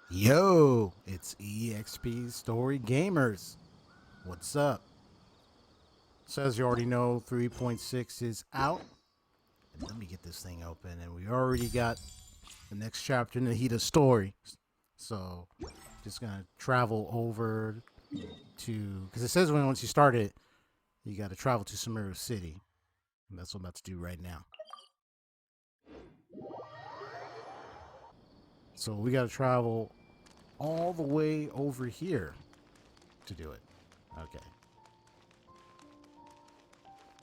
Yo, it's EXP Story Gamers. What's up? Says you already know 3.6 is out. And let me get this thing open. And we already got the next chapter in Nahida's story. So, just gonna travel over to. Because it says once you start it, you gotta travel to Sumeru City. And that's what I'm about to do right now. So, we gotta travel all the way over here to do it. Okay.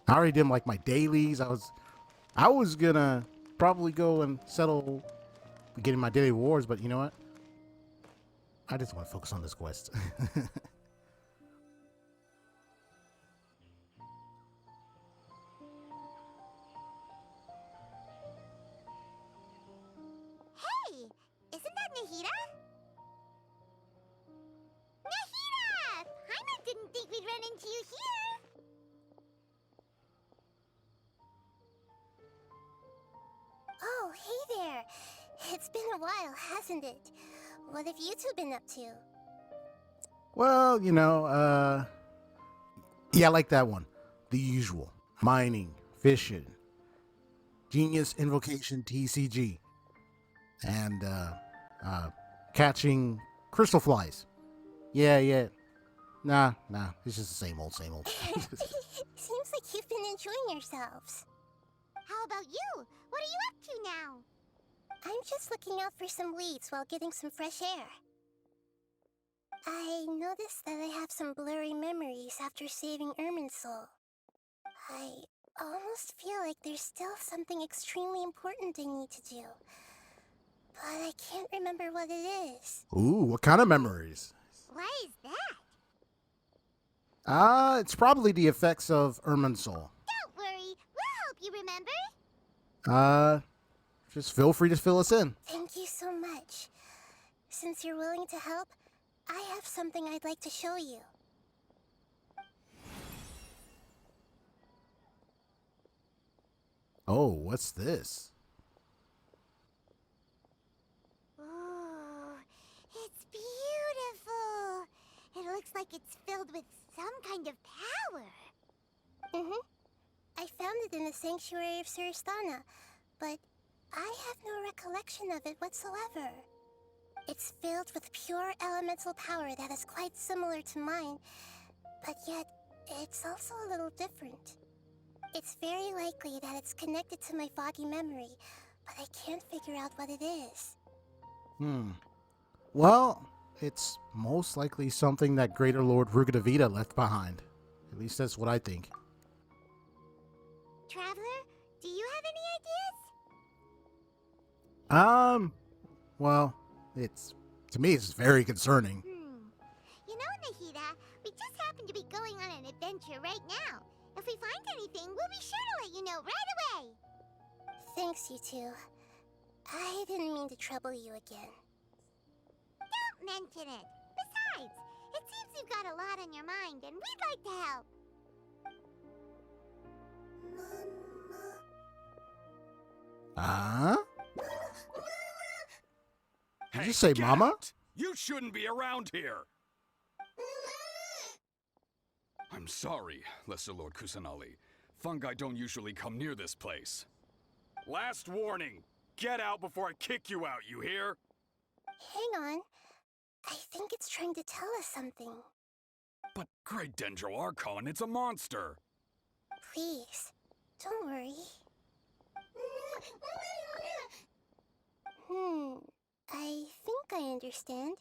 I already did like my dailies. I was gonna probably go and settle getting my daily rewards, but you know what? I just want to focus on this quest. Hey, isn't that Nahida? Nahida! Paimon didn't think we'd run into you here. Oh, hey there. It's been a while, hasn't it? What have you two been up to? Well, yeah, I like that one. The usual. Mining, fishing, genius invocation TCG, and catching crystal flies. Yeah. Nah, it's just the same old. Seems like you've been enjoying yourselves. How about you? What are you up to now? I'm just looking out for some leads while getting some fresh air. I noticed that I have some blurry memories after saving Ermin's soul. I almost feel like there's still something extremely important I need to do. But I can't remember what it is. Ooh, what kind of memories? Why is that? It's probably the effects of Ermin's soul. Don't worry, we'll help you remember. Just feel free to fill us in. Thank you so much. Since you're willing to help, I have something I'd like to show you. Oh, what's this? Ooh, it's beautiful. It looks like it's filled with some kind of power. I found it in the sanctuary of Suristana, but I have no recollection of it whatsoever. It's filled with pure elemental power that is quite similar to mine, but yet it's also a little different. It's very likely that it's connected to my foggy memory, but I can't figure out what it is. Well, it's most likely something that Greater Lord Rugadavita left behind. At least that's what I think. Traveler, do you have any Well, to me, it's very concerning. You know, Nahida, we just happen to be going on an adventure right now. If we find anything, we'll be sure to let you know right away. Thanks, you two. I didn't mean to trouble you again. Don't mention it. Besides, it seems you've got a lot on your mind, and we'd like to help. Did you say get mama? out. You shouldn't be around here. I'm sorry, Lesser Lord Kusanali. Fungi don't usually come near this place. Last warning. Get out before I kick you out, you hear? Hang on. I think it's trying to tell us something. But Great Dendro Archon, it's a monster. Please, don't worry. I think I understand.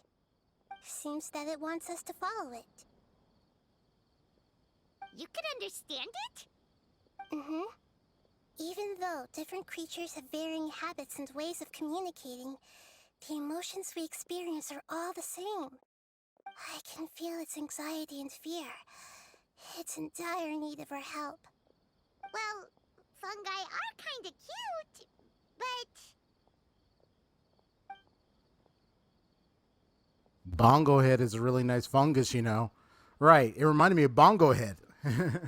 Seems that it wants us to follow it. You can understand it? Even though different creatures have varying habits and ways of communicating, the emotions we experience are all the same. I can feel its anxiety and fear. It's in dire need of our help. Well, fungi are kinda cute, but... Bongo Head is a really nice fungus, Right, it reminded me of Bongo Head. I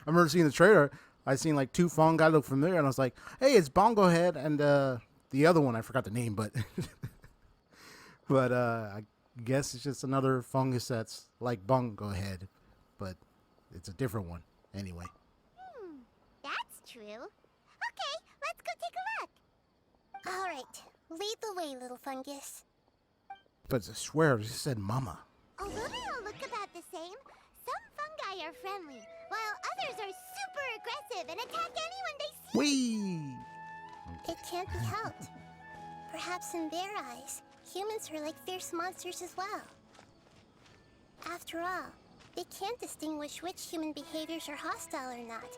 remember seeing the trailer. I seen like two fungi look familiar, and I was like, hey, it's Bongo Head, and the other one, I forgot the name, but But I guess it's just another fungus that's like bungo head, but it's a different one anyway. That's true. Okay, let's go take a look. All right, lead the way, little fungus. But I swear, it said mama. Although they all look about the same, some fungi are friendly, while others are super aggressive and attack anyone they see. Whee! It can't be helped. Perhaps in their eyes, humans are like fierce monsters as well. After all, they can't distinguish which human behaviors are hostile or not,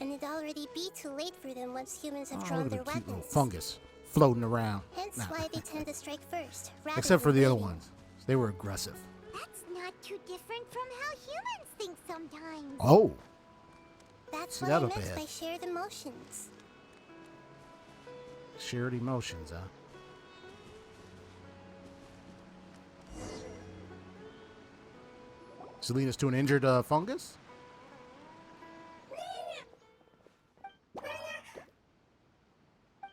and it'd already be too late for them once humans have drawn Look their at the cute little weapons. fungus floating around. Hence Nah. why they tend to strike first, rather Except for than the other waiting. ones. They were aggressive. That's not too different from how humans think sometimes. Oh! That's See what that I up meant ahead. by shared emotions. Shared emotions, huh? So lead us to an injured fungus?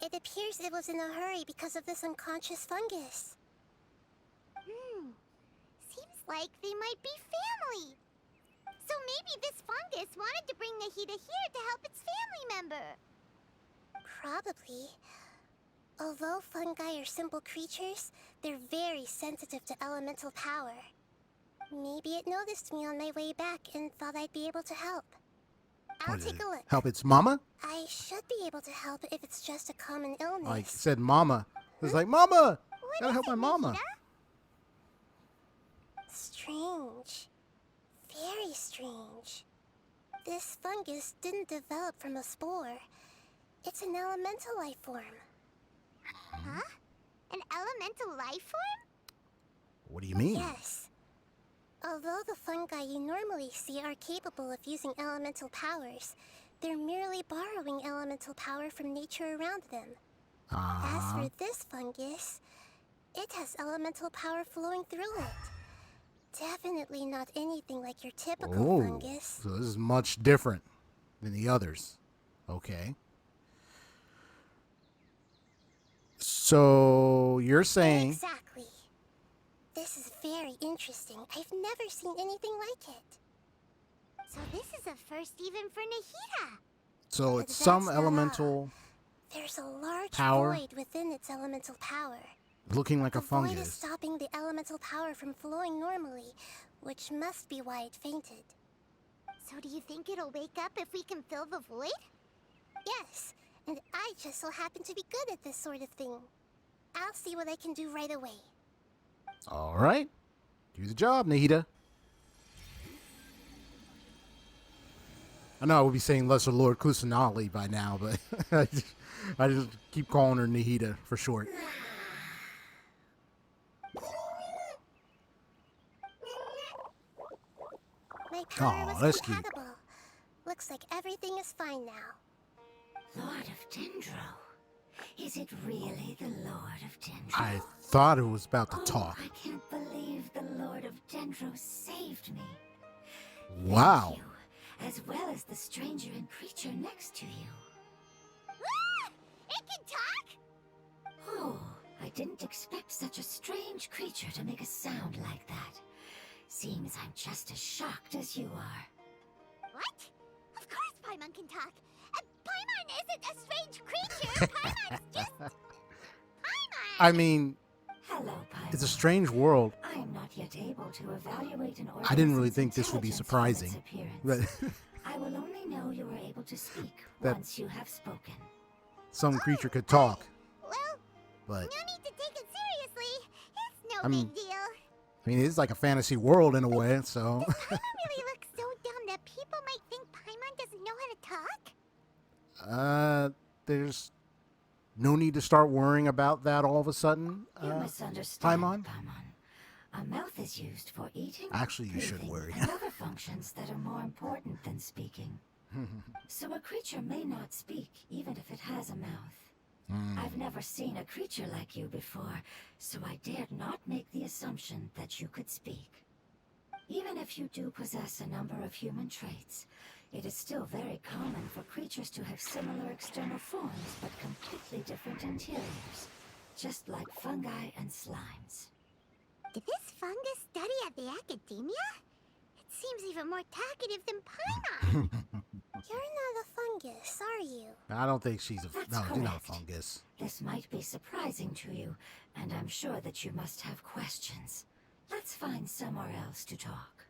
It appears it was in a hurry because of this unconscious fungus. Seems like they might be family. So maybe this fungus wanted to bring Nahida here to help its family member. Probably. Although fungi are simple creatures, they're very sensitive to elemental power. Maybe it noticed me on my way back and thought I'd be able to help. I'll What, take a look. Help its mama? I should be able to help if it's just a common illness. Like said mama. It's like, mama! What Gotta is help it, my mama. Nahida? Strange. Very strange. This fungus didn't develop from a spore. It's an elemental life form. Huh? An elemental life form? What do you mean? Yes. Although the fungi you normally see are capable of using elemental powers, they're merely borrowing elemental power from nature around them. As for this fungus, it has elemental power flowing through it. Definitely not anything like your typical Oh, fungus. so this is much different than the others. Okay. So you're saying Exactly. This is very interesting. I've never seen anything like it. So this is a first even for Nahida. so But it's some that's not all. elemental There's a large Power? void within its elemental power. looking like The a void is fungus. stopping the elemental power from flowing normally, which must be why it fainted. So do you think it'll wake up if we can fill the void? Yes, and I just so happen to be good at this sort of thing. I'll see what I can do right away. All right. Do the job, Nahida. I know I would be saying Lesser Lord Kusanali by now, but I just keep calling her Nahida for short. My power Aw, was that's cute. compatible. Looks like everything is fine now. Lord of Dendro. Is it really the Lord of Dendro? I thought it was about to Oh, talk. I can't believe the Lord of Dendro saved me. Wow. Thank you, as well as the stranger and creature next to you. Ah! It can talk? Oh, I didn't expect such a strange creature to make a sound like that. Seems I'm just as shocked as you are. What? Of course Paimon can talk. Paimon isn't a strange creature. Paimon's just... Paimon! I mean, Hello, Paimon. it's a strange world. I am not yet able to evaluate an I didn't really organism's think this would be intelligence from surprising. its But appearance. I will only know you are able to speak That- once you have spoken. some creature could talk. Well, But, no need to take it seriously. It's no I mean- big deal. I mean, it's like a fantasy world in a way, so. Paimon really looks so dumb that people might think Paimon doesn't know how to talk? There's no need to start worrying about that all of a sudden. You misunderstand, Paimon? A mouth is used for eating, Actually, you should breathing, worry. and other functions that are more important than speaking. So a creature may not speak, even if it has a mouth. I've never seen a creature like you before, so I dared not make the assumption that you could speak. Even if you do possess a number of human traits, it is still very common for creatures to have similar external forms, but completely different interiors, just like fungi and slimes. Did this fungus study at the academia? It seems even more talkative than Paimon. You're not a fungus, are you? I don't think she's a... That's No, she's not a correct. fungus. This might be surprising to you, and I'm sure that you must have questions. Let's find somewhere else to talk.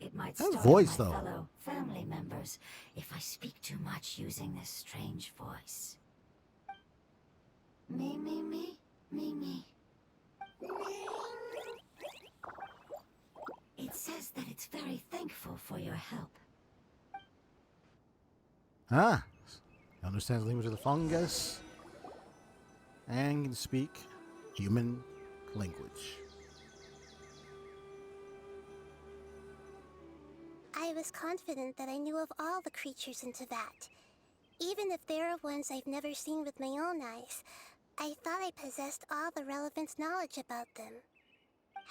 It might That startle voice, my though. fellow family members if I speak too much using this strange voice. Me. It says that it's very thankful for your help. Ah. Understands the language of the fungus. And can speak human language. I was confident that I knew of all the creatures in Teyvat. Even if there are ones I've never seen with my own eyes, I thought I possessed all the relevant knowledge about them.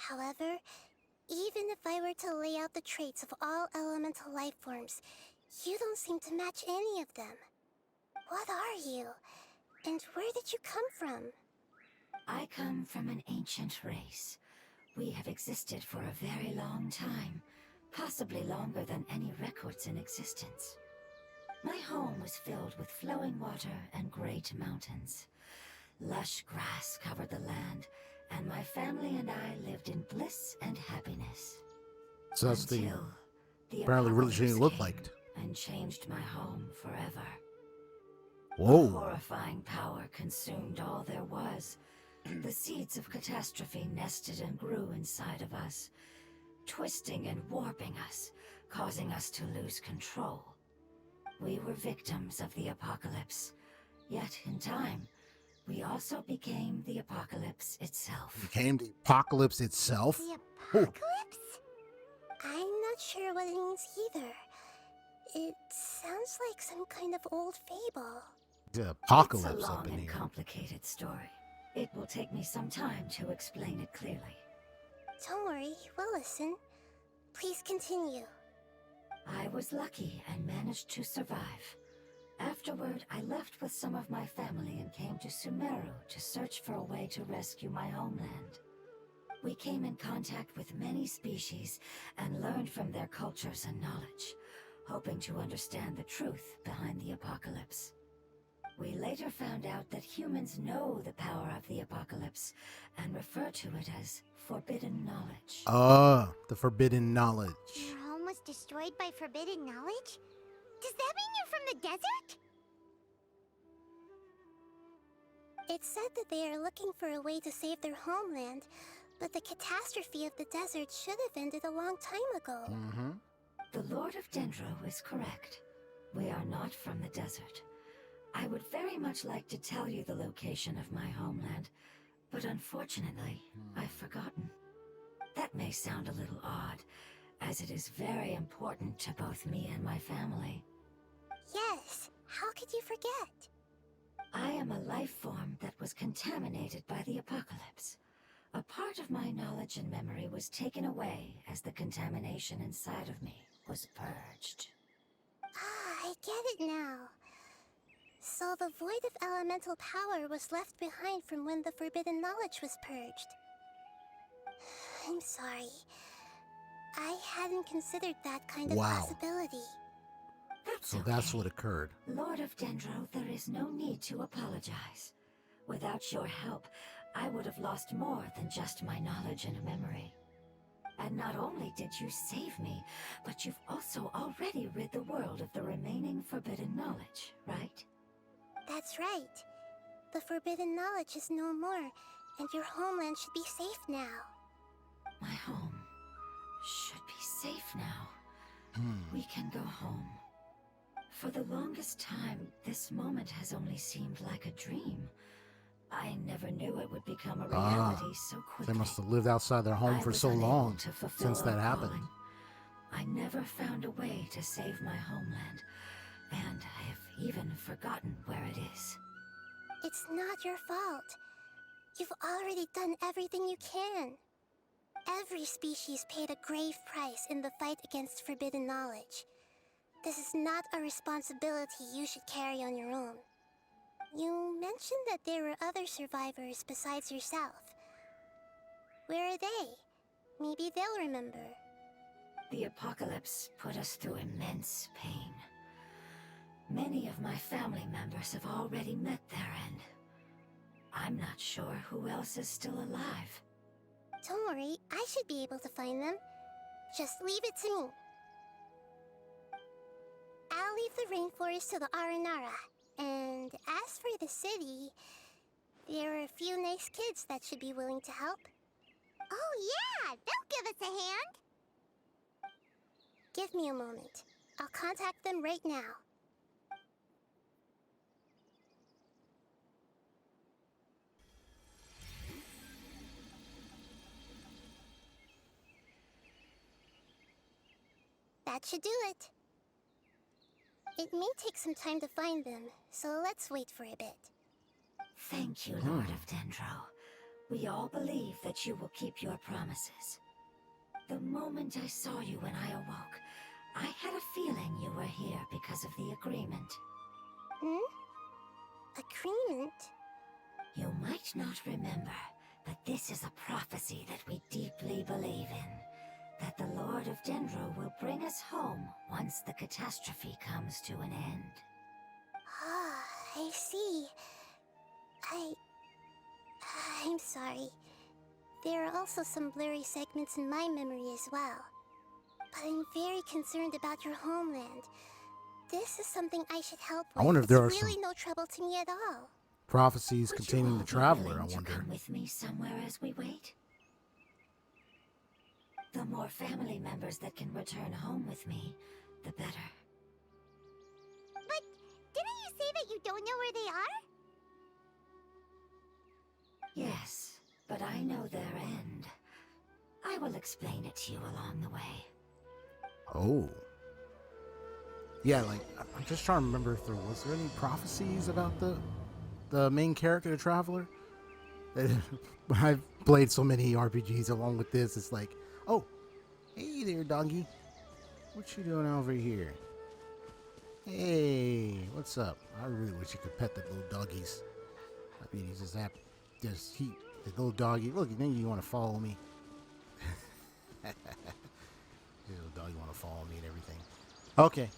However, even if I were to lay out the traits of all elemental life forms, you don't seem to match any of them. What are you? And where did you come from? I come from an ancient race. We have existed for a very long time, possibly longer than any records in existence. My home was filled with flowing water and great mountains. Lush grass covered the land, and my family and I lived in bliss and happiness. So that's the... Until the apparently religion apocalypse looked came like. and changed my home forever. Whoa. Horrifying power consumed all there was. The seeds of catastrophe nested and grew inside of us, twisting and warping us, causing us to lose control. We were victims of the apocalypse, yet in time, we also became the apocalypse itself. Became the apocalypse itself? The apocalypse? I'm not sure what it means either. It sounds like some kind of old fable. The apocalypse It's a up long in and here. complicated story. It will take me some time to explain it clearly. Don't worry, we'll listen. Please continue. I was lucky and managed to survive. Afterward, I left with some of my family and came to Sumeru to search for a way to rescue my homeland. We came in contact with many species and learned from their cultures and knowledge, hoping to understand the truth behind the apocalypse. We later found out that humans know the power of the apocalypse and refer to it as forbidden knowledge. The forbidden knowledge. Your home was destroyed by forbidden knowledge? Does that mean you're from the desert? It said that they are looking for a way to save their homeland, but the catastrophe of the desert should have ended a long time ago. Mm-hmm. The Lord of Dendro is correct. We are not from the desert. I would very much like to tell you the location of my homeland, but unfortunately, I've forgotten. That may sound a little odd, as it is very important to both me and my family. Yes, how could you forget? I am a life form that was contaminated by the apocalypse. A part of my knowledge and memory was taken away as the contamination inside of me was purged. Ah, I get it now. So the void of elemental power was left behind from when the forbidden knowledge was purged. I'm sorry. I hadn't considered that kind of Wow. possibility. That's So okay. that's what occurred. Lord of Dendro, there is no need to apologize. Without your help, I would have lost more than just my knowledge and memory. And not only did you save me, but you've also already rid the world of the remaining forbidden knowledge, right? That's right. The forbidden knowledge is no more, and your homeland should be safe now. My home should be safe now. We can go home. For the longest time, this moment has only seemed like a dream. I never knew it would become a reality so quickly. They must have lived outside their home I for was so unable long to fulfill since that our happened. calling. I never found a way to save my homeland, and I have even forgotten where it is. It's not your fault. You've already done everything you can. Every species paid a grave price in the fight against forbidden knowledge. This is not a responsibility you should carry on your own. You mentioned that there were other survivors besides yourself. Where are they? Maybe they'll remember. The apocalypse put us through immense pain. Many of my family members have already met their end. I'm not sure who else is still alive. Don't worry, I should be able to find them. Just leave it to me. I'll leave the rainforest to the Aranara. And as for the city, there are a few nice kids that should be willing to help. Oh yeah, they'll give us a hand. Give me a moment. I'll contact them right now. That should do it. It may take some time to find them, so let's wait for a bit. Thank you, Lord of Dendro. We all believe that you will keep your promises. The moment I saw you when I awoke, I had a feeling you were here because of the agreement. Agreement? You might not remember, but this is a prophecy that we deeply believe in. That the Lord of Dendro will bring us home once the catastrophe comes to an end. Ah, I see. I'm sorry. There are also some blurry segments in my memory as well. But I'm very concerned about your homeland. This is something I should help with. I wonder if there are it's really some no trouble to me at all. prophecies Would containing you all the be traveler, I willing to wonder. come with me somewhere as we wait? The more family members that can return home with me, the better. But didn't you say that you don't know where they are? Yes, but I know their end. I will explain it to you along the way. Oh. Yeah, like, I'm just trying to remember if was there any prophecies about the main character, the traveler? I've played so many RPGs along with this, it's like, oh, hey there, doggy. What you doing over here? Hey, what's up? I really wish you could pet the little doggies. I mean, he's just happy. Just the little doggy. Look, then you want to follow me. The little doggy want to follow me and everything. Okay,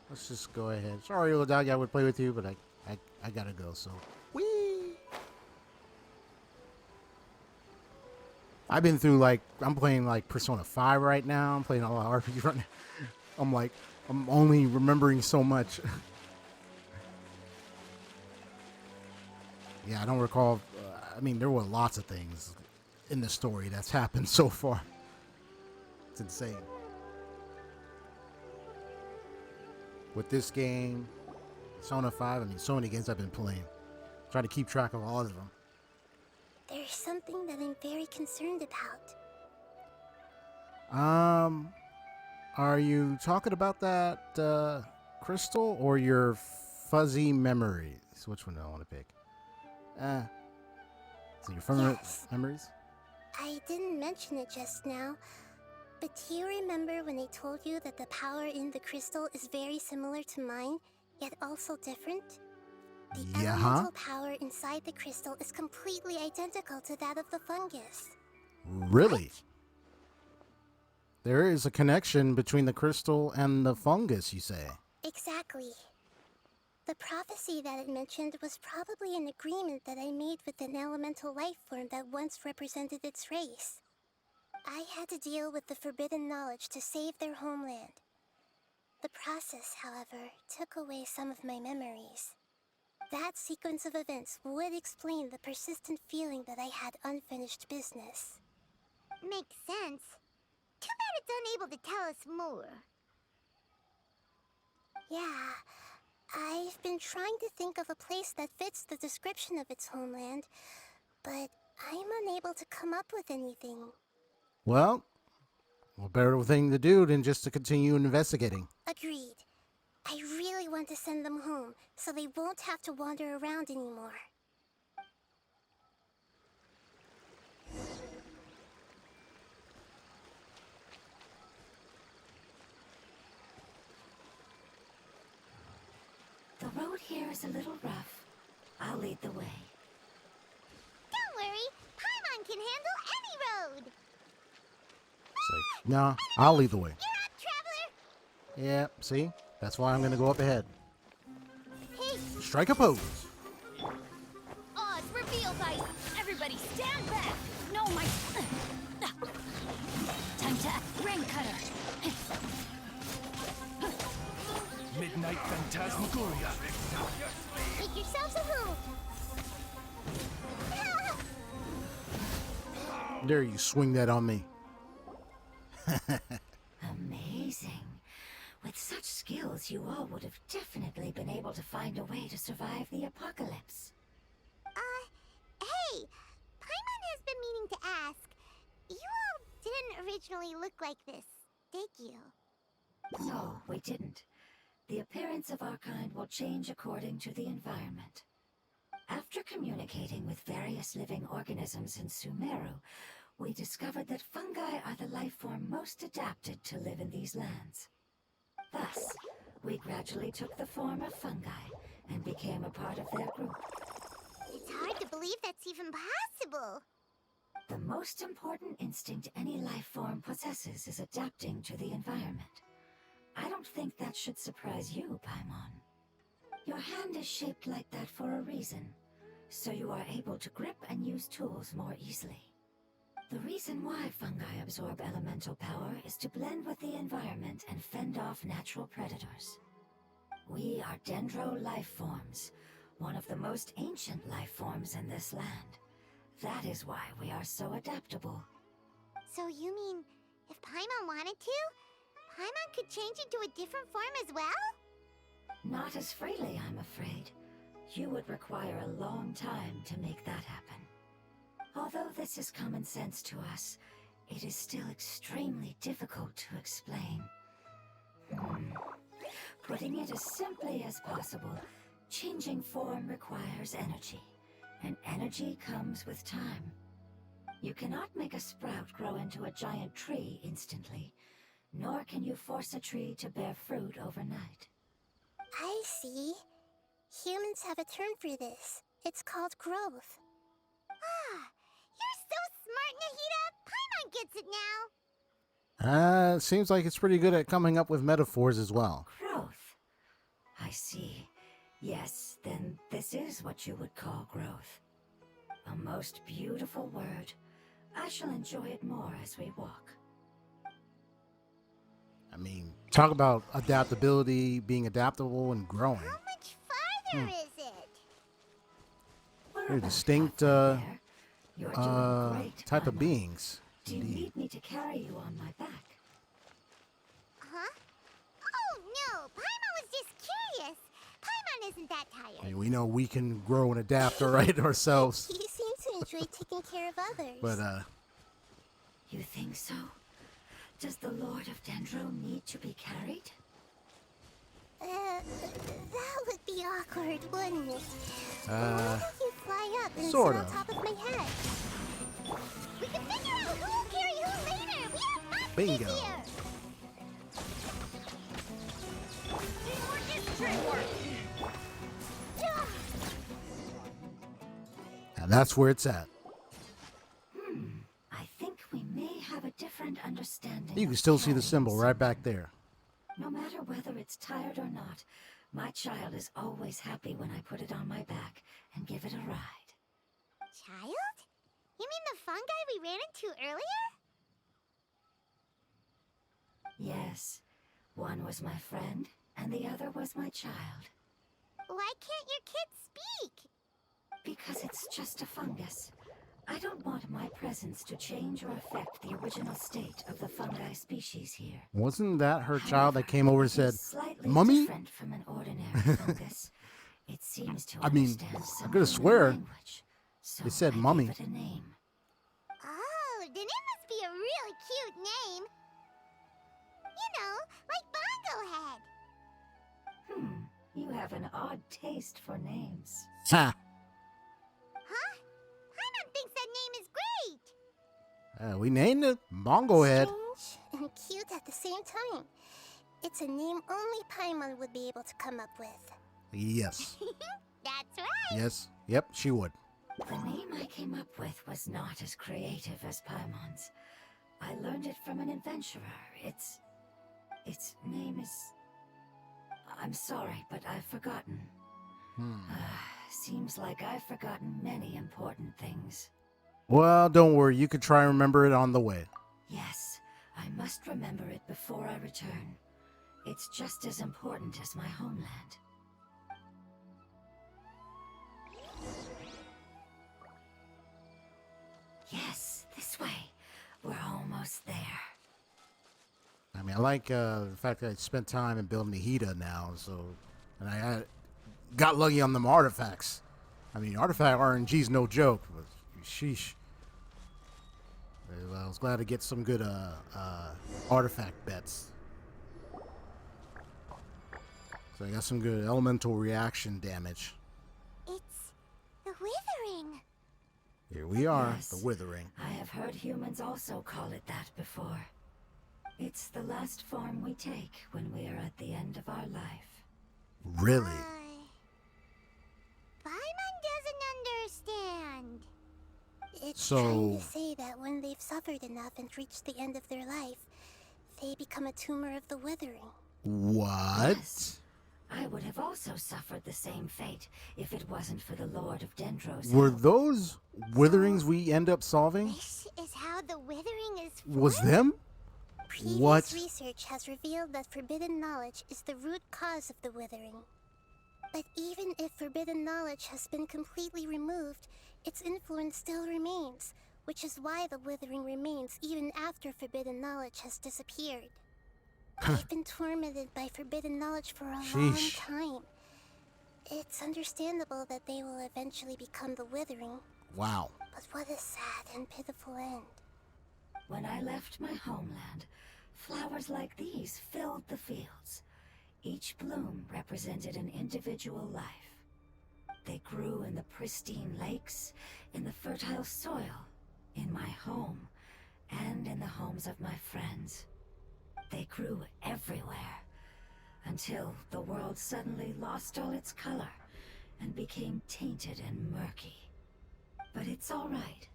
let's just go ahead. Sorry, little doggy, I would play with you, but I gotta go. So, whee! I've been through I'm playing Persona 5 right now. I'm playing a lot of RPGs right now. I'm only remembering so much. Yeah, I don't recall. I mean, there were lots of things in the story that's happened so far. It's insane. With this game, Persona 5, I mean, so many games I've been playing. Trying to keep track of all of them. There's something that I'm very concerned about. Are you talking about that crystal or your fuzzy memories? Which one do I want to pick? So your Yes. memories? I didn't mention it just now, but do you remember when I told you that the power in the crystal is very similar to mine, yet also different? The Yeah, elemental power inside the crystal is completely identical to that of the fungus. Really? There is a connection between the crystal and the fungus, you say? Exactly. The prophecy that it mentioned was probably an agreement that I made with an elemental life form that once represented its race. I had to deal with the forbidden knowledge to save their homeland. The process, however, took away some of my memories. That sequence of events would explain the persistent feeling that I had unfinished business. Makes sense. Too bad it's unable to tell us more. Yeah, I've been trying to think of a place that fits the description of its homeland, but I'm unable to come up with anything. Well, what better thing to do than just to continue investigating? Agreed. I really want to send them home, so they won't have to wander around anymore. The road here is a little rough. I'll lead the way. Don't worry, Paimon can handle No, I'll lead the way. You're up, traveler! Yeah, see? That's why I'm gonna go up ahead. Hey! Strike a pose. Oz, reveal dice! Everybody stand back! No, my... Time to ring cutter! Midnight Phantasmagoria. Make yourselves a move! Dare you swing that on me. Amazing. With such skills, you all would have definitely been able to find a way to survive the apocalypse. Hey! Paimon has been meaning to ask. You all didn't originally look like this, did you? No, we didn't. The appearance of our kind will change according to the environment. After communicating with various living organisms in Sumeru, we discovered that fungi are the life form most adapted to live in these lands. Thus, we gradually took the form of fungi and became a part of their group. It's hard to believe that's even possible. The most important instinct any life form possesses is adapting to the environment. I don't think that should surprise you, Paimon. Your hand is shaped like that for a reason, so you are able to grip and use tools more easily. The reason why fungi absorb elemental power is to blend with the environment and fend off natural predators. We are dendro life forms, one of the most ancient life forms in this land. That is why we are so adaptable. So you mean, if Paimon wanted to, Paimon could change into a different form as well? Not as freely, I'm afraid. You would require a long time to make that happen. Although this is common sense to us, it is still extremely difficult to explain. Putting it as simply as possible, changing form requires energy, and energy comes with time. You cannot make a sprout grow into a giant tree instantly, nor can you force a tree to bear fruit overnight. I see. Humans have a term for this. It's called growth. Ah, you're so smart, Nahida! Paimon gets it now! Seems like it's pretty good at coming up with metaphors as well. Growth. I see. Yes, then this is what you would call growth. A most beautiful word. I shall enjoy it more as we walk. I mean, talk about adaptability, being adaptable and growing. How much farther is it? They're distinct You're doing great, type of Paimon. beings. Do you Indeed. need me to carry you on my back? Huh? Oh no, Paimon was just curious. Paimon isn't that tired. Hey, we know we can grow and adapt, all right, ourselves. You seem to enjoy taking care of others. But, You think so? Does the Lord of Dendro need to be carried? that would be awkward, wouldn't it? Why don't you fly up and sort sit on of. top of my head? We can figure out who will carry who later. We have fun Bingo. here. Teamwork is dreamwork! and that's where it's at. I think we may have a different understanding. You can of still see the carrying symbol right someone. back there. No matter whether it's tired or not, my child is always happy when I put it on my back and give it a ride. Child? You mean the fungi we ran into earlier? Yes, one was my friend, and the other was my child. Why can't your kid speak? Because it's just a fungus. I don't want my presence to change or affect the original state of the fungi species here. Wasn't that her child that came over and However, said, it is slightly "Mummy?" different from an ordinary fungus. It seems to I mean, understand I'm some gonna human swear language, so it said I mummy. gave it a name. Oh, then it must be a really cute name. You know, like Bongo Head. You have an odd taste for names. Ha! Huh? Paimon thinks that name is great. We named it Bongo Head. Strange and cute at the same time. It's a name only Paimon would be able to come up with. Yes. That's right. Yes. Yep, she would. The name I came up with was not as creative as Paimon's, I learned it from an adventurer. Its name is... I'm sorry, but I've forgotten. Seems like I've forgotten many important things. Well, don't worry. You could try and remember it on the way. Yes, I must remember it before I return. It's just as important as my homeland. Yes, this way. We're almost there. I mean, I like the fact that I spent time in building Nahida now, and got lucky on them artifacts. I mean, artifact RNG's no joke, but sheesh. I was glad to get some good artifact bets. So I got some good elemental reaction damage. It's the withering. Here we are, Yes, the withering. I have heard humans also call it that before. It's the last form we take when we are at the end of our life. Really? Paimon doesn't understand. It's So- trying to say that when they've suffered enough and reached the end of their life, they become a tumor of the withering. What? Yes. I would have also suffered the same fate if it wasn't for the Lord of Dendro's Were help. those witherings we end up solving? This is how the withering is Was formed? them? Previous What? research has revealed that forbidden knowledge is the root cause of the withering. But even if forbidden knowledge has been completely removed, its influence still remains, which is why the withering remains even after forbidden knowledge has disappeared. They've been tormented by forbidden knowledge for a long Sheesh. time. It's understandable that they will eventually become the withering, Wow. but what a sad and pitiful end. When I left my homeland, flowers like these filled the fields. Each bloom represented an individual life. They grew in the pristine lakes, in the fertile soil, in my home, and in the homes of my friends. They grew everywhere, until the world suddenly lost all its color and became tainted and murky. But it's all right.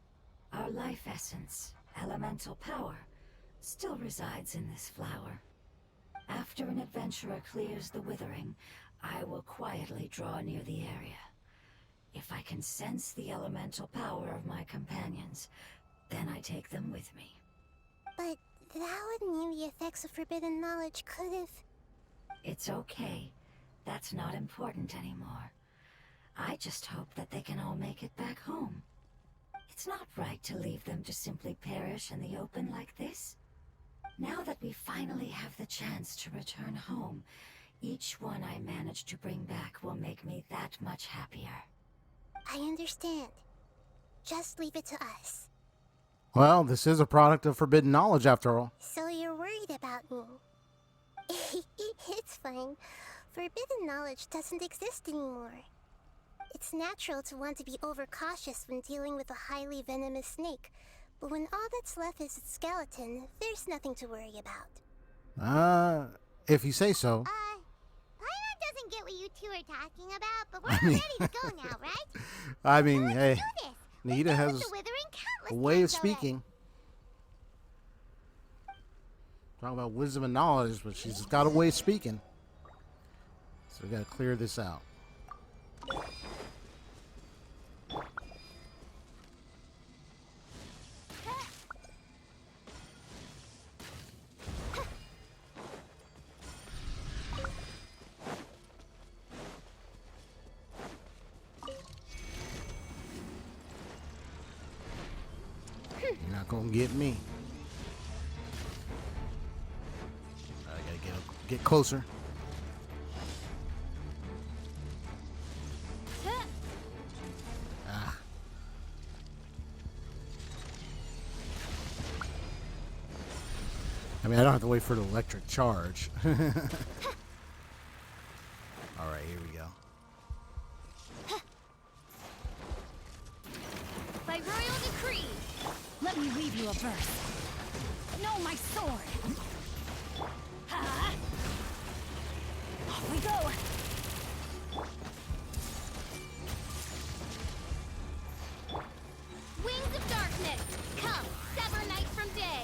Our life essence, elemental power, still resides in this flower. After an adventurer clears the withering, I will quietly draw near the area. If I can sense the elemental power of my companions, then I take them with me. But that would mean the effects of forbidden knowledge could have... It's okay. That's not important anymore. I just hope that they can all make it back home. It's not right to leave them to simply perish in the open like this. Now that we finally have the chance to return home, each one I manage to bring back will make me that much happier. I understand. Just leave it to us. Well, this is a product of forbidden knowledge after all. So you're worried about me. It's fine. Forbidden knowledge doesn't exist anymore. It's natural to want to be overcautious when dealing with a highly venomous snake, but when all that's left is its skeleton, there's nothing to worry about. If you say so. Paimon doesn't get what you two are talking about, but we're I all mean- ready to go now, right? I mean, hey, Do this. We've Nahida dealt has with the withering countless a way of times already. speaking. Talk about wisdom and knowledge, but she's got a way of speaking. So we gotta clear this out. You're not gonna get me. I gotta get closer. Ah. I mean, I don't have to wait for the electric charge. All right, here we go. By royal decree, let me leave you a verse. No, my sword. Ha! Off we go. Wings of darkness, come, sever night from day.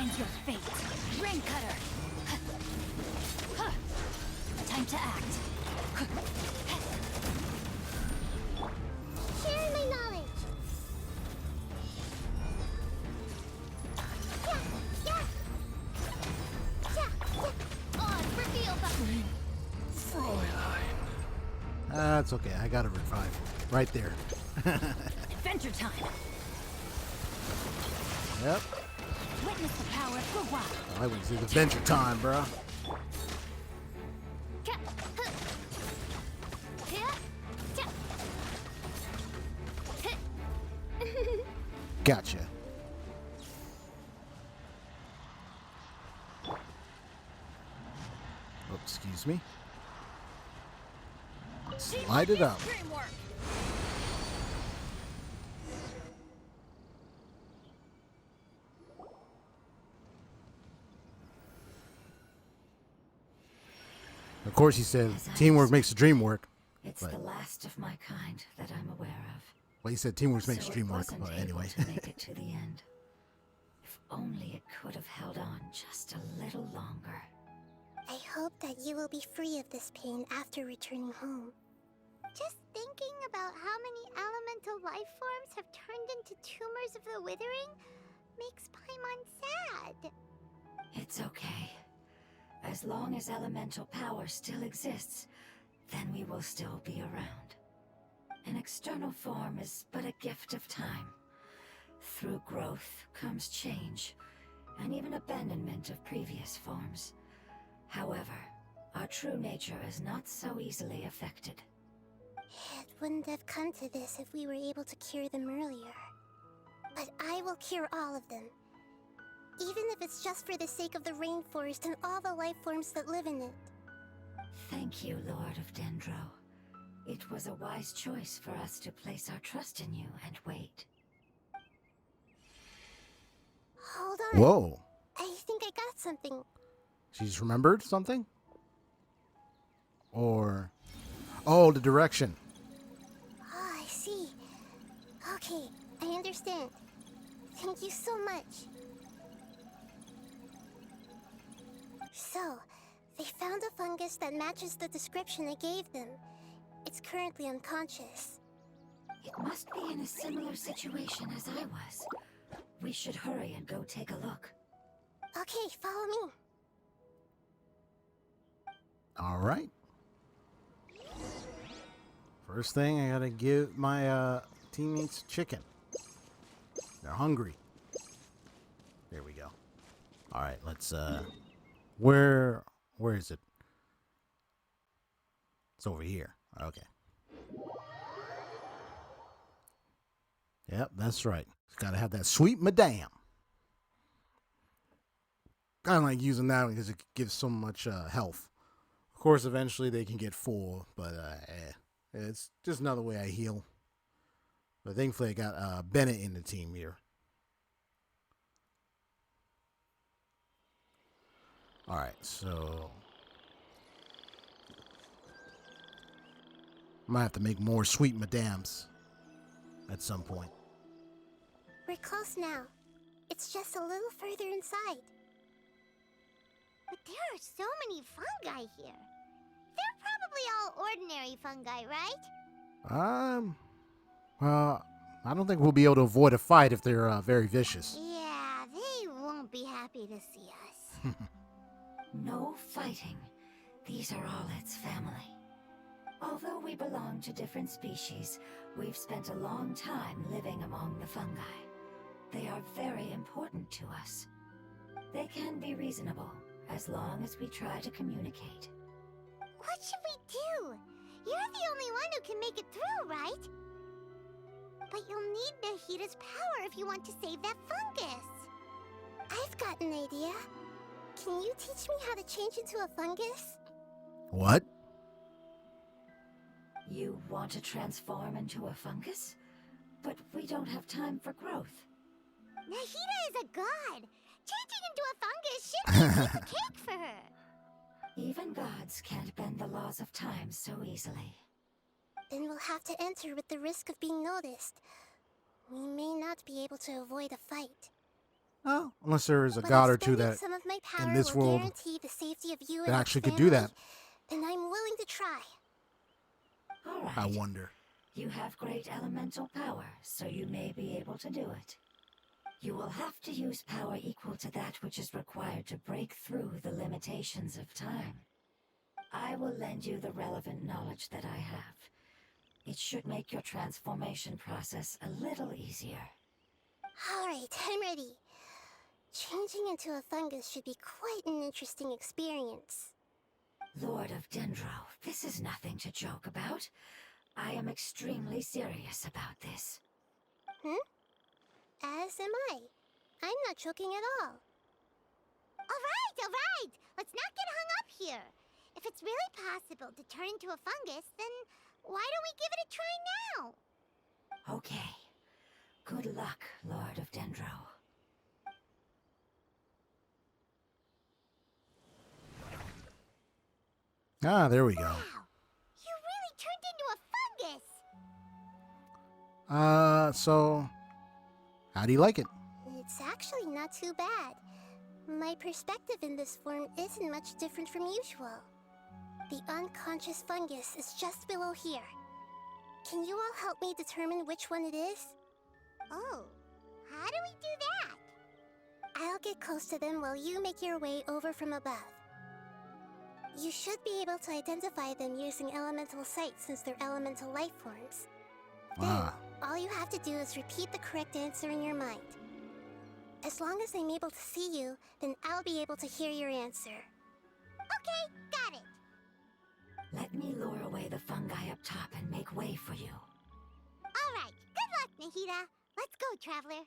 defines your fate. Rain cutter. Time to act. Share my knowledge. Yeah. On, reveal the... Fräulein. That's okay. I got a revive right there. Adventure time. Yep. Witness the power of Gugwa. I was adventure time, bro. Gotcha. Oh, excuse me. Slide it up. Of course, he said teamwork makes the dream work. It's But- the last of my kind that I'm aware of. Well, he said teamwork makes So the dream it work. wasn't But able anyway. to make it to the end. If only it could have held on just a little longer. I hope that you will be free of this pain after returning home. Just thinking about how many elemental life forms have turned into tumors of the withering makes Paimon sad. It's okay. As long as elemental power still exists, then we will still be around. An external form is but a gift of time. Through growth comes change, and even abandonment of previous forms. However, our true nature is not so easily affected. It wouldn't have come to this if we were able to cure them earlier. But I will cure all of them. Even if it's just for the sake of the rainforest and all the life forms that live in it. Thank you, Lord of Dendro. It was a wise choice for us to place our trust in you and wait. Hold on. Whoa. I think I got something. She's remembered something? Or... Oh, the direction. Oh, I see. Okay, I understand. Thank you so much. So, they found a fungus that matches the description I gave them. It's currently unconscious. It must be in a similar situation as I was. We should hurry and go take a look. Okay, follow me. All right. First thing, I gotta give my teammates chicken. They're hungry. There we go. All right, let's where is it? It's over here. Okay. Yep, that's right. Gotta have that sweet madame. Kind of like using that because it gives so much health. Of course, eventually they can get full, but it's just another way I heal. But thankfully, I got Bennett in the team here. All right, so I might have to make more sweet madames at some point. We're close now. It's just a little further inside. But there are so many fungi here. They're probably all ordinary fungi, right? Well, I don't think we'll be able to avoid a fight if they're very vicious. Yeah, they won't be happy to see us. No fighting. These are all its family. Although we belong to different species, we've spent a long time living among the fungi. They are very important to us. They can be reasonable, as long as we try to communicate. What should we do? You're the only one who can make it through, right? But you'll need Nahida's power if you want to save that fungus. I've got an idea. Can you teach me how to change into a fungus? What? You want to transform into a fungus? But we don't have time for growth. Nahida is a god. Changing into a fungus should be a piece of cake for her. Even gods can't bend the laws of time so easily. Then we'll have to enter with the risk of being noticed. We may not be able to avoid a fight. Oh, unless there is a But god if or two spending that some of my power in this will world guarantee the safety of you that and your actually could do that. family, then I'm willing to try. All right. I wonder. You have great elemental power, so you may be able to do it. You will have to use power equal to that which is required to break through the limitations of time. I will lend you the relevant knowledge that I have. It should make your transformation process a little easier. Alright, I'm ready. Changing into a fungus should be quite an interesting experience. Lord of Dendro, this is nothing to joke about. I am extremely serious about this. As am I. I'm not joking at all. Alright! Let's not get hung up here. If it's really possible to turn into a fungus, then why don't we give it a try now? Okay. Good luck, Lord of Dendro. Ah, there we go. Wow! You really turned into a fungus! So, how do you like it? It's actually not too bad. My perspective in this form isn't much different from usual. The unconscious fungus is just below here. Can you all help me determine which one it is? Oh, how do we do that? I'll get close to them while you make your way over from above. You should be able to identify them using elemental sight since they're elemental life forms. Then, all you have to do is repeat the correct answer in your mind. As long as I'm able to see you, then I'll be able to hear your answer. Okay, got it. Let me lure away the fungi up top and make way for you. Alright, good luck, Nahida. Let's go, Traveler.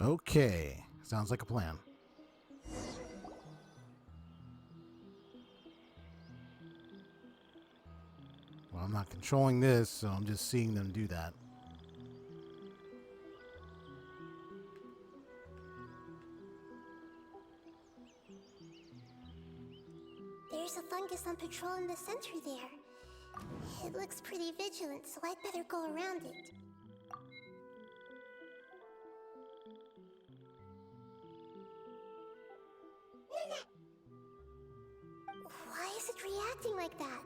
Okay, sounds like a plan. Well, I'm not controlling this, so I'm just seeing them do that. There's a fungus on patrol in the center there. It looks pretty vigilant, so I'd better go around it. Why is it reacting like that?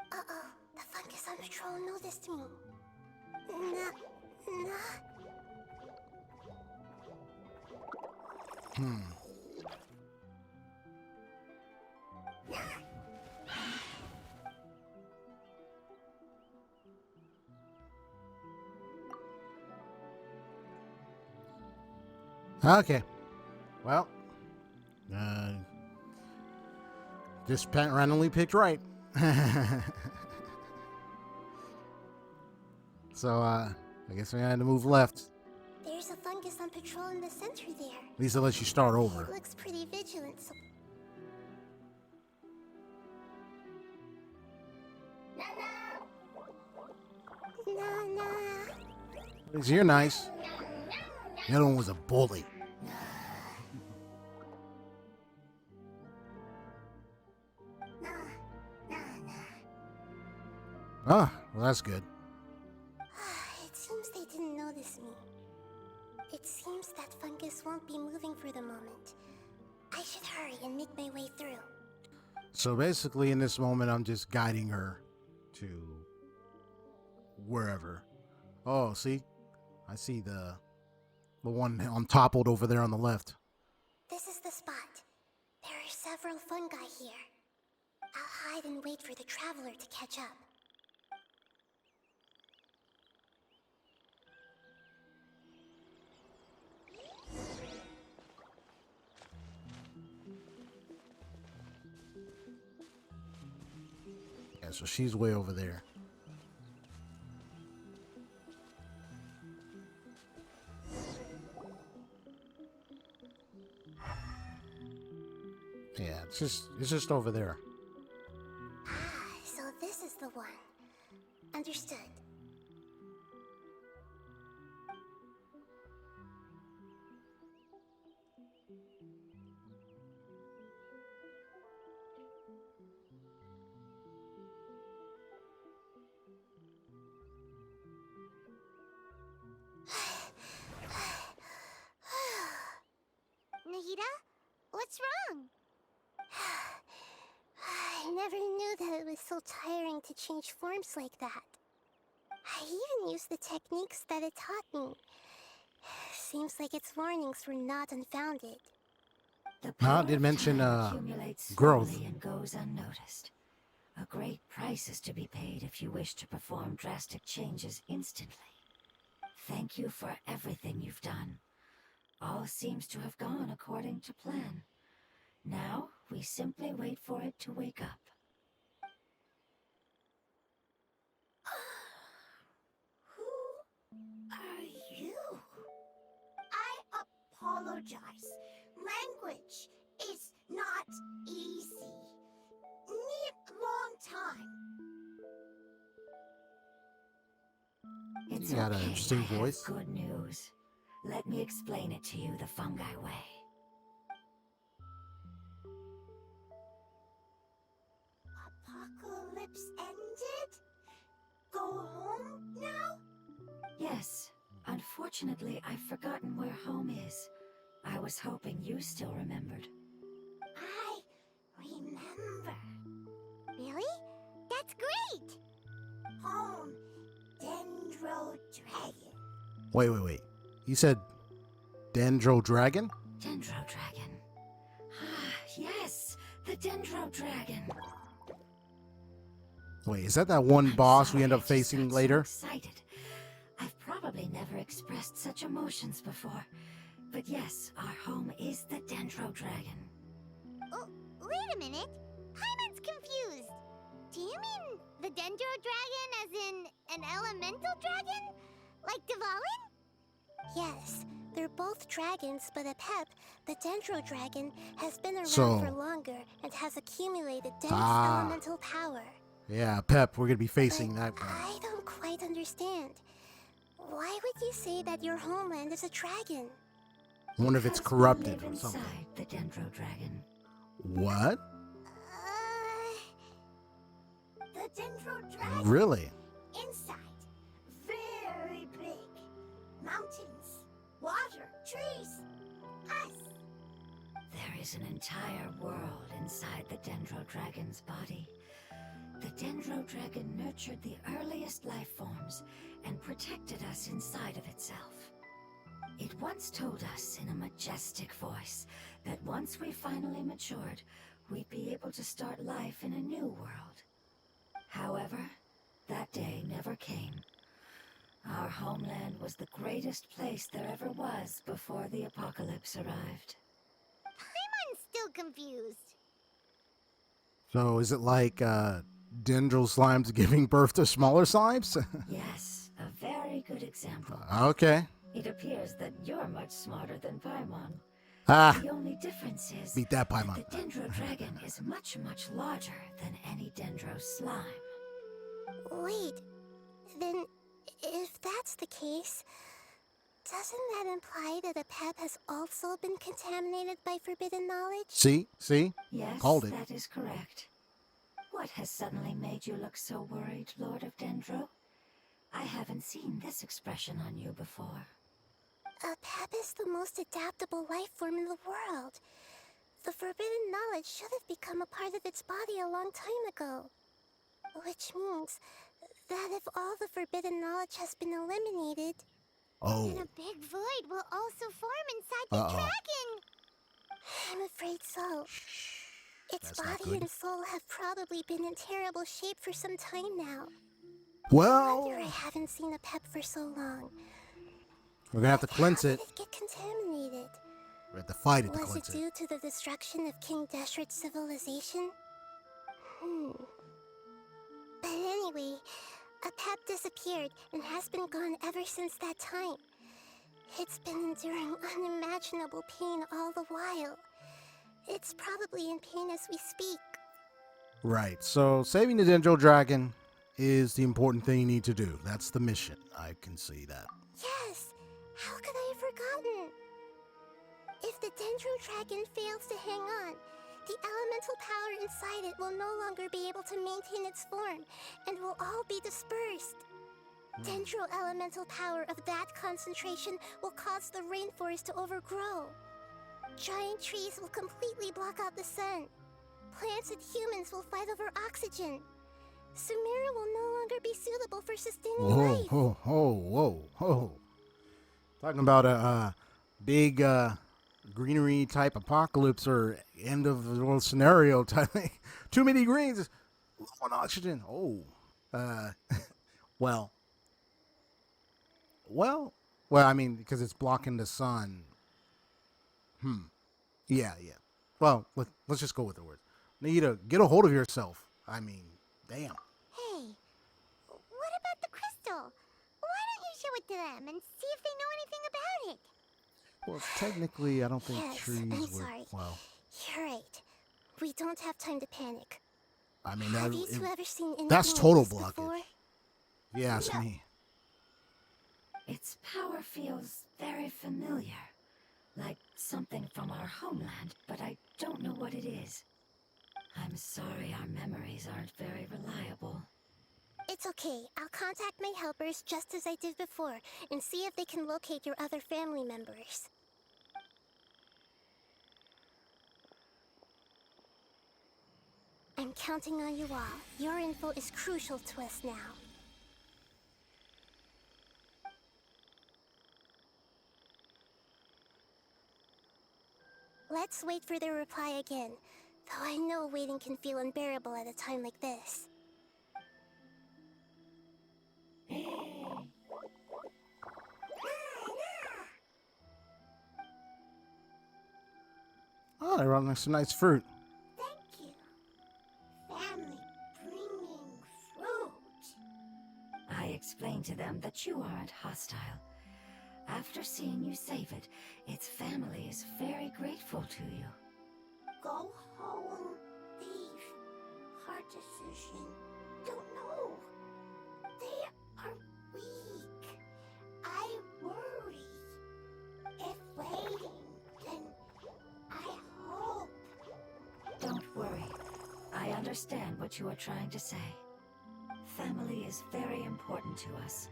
Uh-oh, the fungus on patrol noticed me. Okay. Well, just randomly picked right. So, I guess we had to move left. There's a fungus on patrol in the center there. At least it lets you start over. It looks pretty vigilant, so... At least you're nice. The other one was a bully. Ah, well, that's good. It seems they didn't notice me. It seems that fungus won't be moving for the moment. I should hurry and make my way through. So basically, in this moment, I'm just guiding her to wherever. Oh, see? I see the one on toppled over there on the left. This is the spot. There are several fungi here. I'll hide and wait for the traveler to catch up. Yeah, so she's way over there. Yeah, it's just over there. So this is the one. Understood. What's wrong? I never knew that it was so tiring to change forms like that. I even used the techniques that it taught me. Seems like its warnings were not unfounded. The Huh? power Did of mention, time accumulates growth. slowly and goes unnoticed. A great price is to be paid if you wish to perform drastic changes instantly. Thank you for everything you've done. All seems to have gone according to plan. Now, we simply wait for it to wake up. Who are you? I apologize. Language is not easy. Need long time. It's You got an okay, interesting I have voice. good news. Let me explain it to you the fungi way. Apocalypse ended? Go home now? Yes, unfortunately, I've forgotten where home is. I was hoping you still remembered. I remember. Really? That's great! Home, Dendro Dragon. Wait. You said Dendro Dragon? Dendro Dragon. Ah, yes, the Dendro Dragon. Wait, is that one I'm boss we sorry, end up I just facing got later? So excited. I've probably never expressed such emotions before. But yes, our home is the Dendro Dragon. Oh, wait a minute. Paimon's confused. Do you mean the Dendro Dragon as in an elemental dragon? Like Dvalin? Yes, they're both dragons, but Apep, the Dendro Dragon, has been around So- for longer and has accumulated dense Ah. elemental power. Yeah, Pep, we're gonna be facing But that one. I don't quite understand. Why would you say that your homeland is a dragon? I wonder if it's Because we corrupted live or something. inside the Dendro Dragon. What? The Dendro Dragon. Really? Inside. Very big. Mountains, water, trees, us. There is an entire world inside the Dendro Dragon's body. The Dendro Dragon nurtured the earliest life forms and protected us inside of itself. It once told us in a majestic voice that once we finally matured, we'd be able to start life in a new world. However, that day never came. Our homeland was the greatest place there ever was before the apocalypse arrived. Paimon's still confused. So is it like Dendro slimes giving birth to smaller slimes? Yes, a very good example. Okay. It appears that you're much smarter than Paimon. Ah, The only difference is beat that that Paimon. the Dendro Dragon is much, much larger than any Dendro slime. Wait, then if that's the case, doesn't that imply that Apep has also been contaminated by forbidden knowledge? See? Yes, Called it. that is correct. What has suddenly made you look so worried, Lord of Dendro? I haven't seen this expression on you before. Apep is the most adaptable life form in the world. The forbidden knowledge should have become a part of its body a long time ago. Which means that if all the forbidden knowledge has been eliminated, Oh. Then a big void will also form inside the Uh-oh. dragon. I'm afraid so. Its That's not body good. and soul have probably been in terrible shape for some time now. Well, Wonder I haven't seen Apep for so long. we're gonna have to cleanse How it. did it get contaminated? We have to fight it to Was it cleanse it. due to the destruction of King Deshret's civilization? But anyway, Apep disappeared and has been gone ever since that time. It's been enduring unimaginable pain all the while. It's probably in pain as we speak. Right. So saving the Dendro Dragon is the important thing you need to do. That's the mission. I can see that. Yes! How could I have forgotten? If the Dendro Dragon fails to hang on, the elemental power inside it will no longer be able to maintain its form and will all be dispersed. Dendro elemental power of that concentration will cause the rainforest to overgrow. Giant trees will completely block out the sun. Plants and humans will fight over oxygen. Sumeru will no longer be suitable for sustaining Whoa, life. whoa, whoa, whoa, whoa. Talking about a big greenery type apocalypse or end of the world scenario type thing. Too many greens, low on oxygen. Oh, well, I mean, because it's blocking the sun. Yeah. Well, let's just go with the words. Nahida, get a hold of yourself. I mean, damn. Hey, what about the crystal? Why don't you show it to them and see if they know anything about it? Well, technically, I don't think Yes, trees I'm would. sorry. Well, You're right. We don't have time to panic. I mean, Have you two ever seen anything that's like total this blockage. before? if you ask me. Its power feels very familiar. Like something from our homeland, but I don't know what it is. I'm sorry our memories aren't very reliable. It's okay. I'll contact my helpers just as I did before and see if they can locate your other family members. I'm counting on you all. Your info is crucial to us now. Let's wait for their reply again, though I know waiting can feel unbearable at a time like this. Oh, they brought me some nice fruit. Thank you. Family bringing fruit. I explained to them that you aren't hostile. After seeing you save it, its family is very grateful to you. Go home, thief. Hard decision. Don't know. They are weak. I worry. If waiting, then I hope. Don't worry. I understand what you are trying to say. Family is very important to us.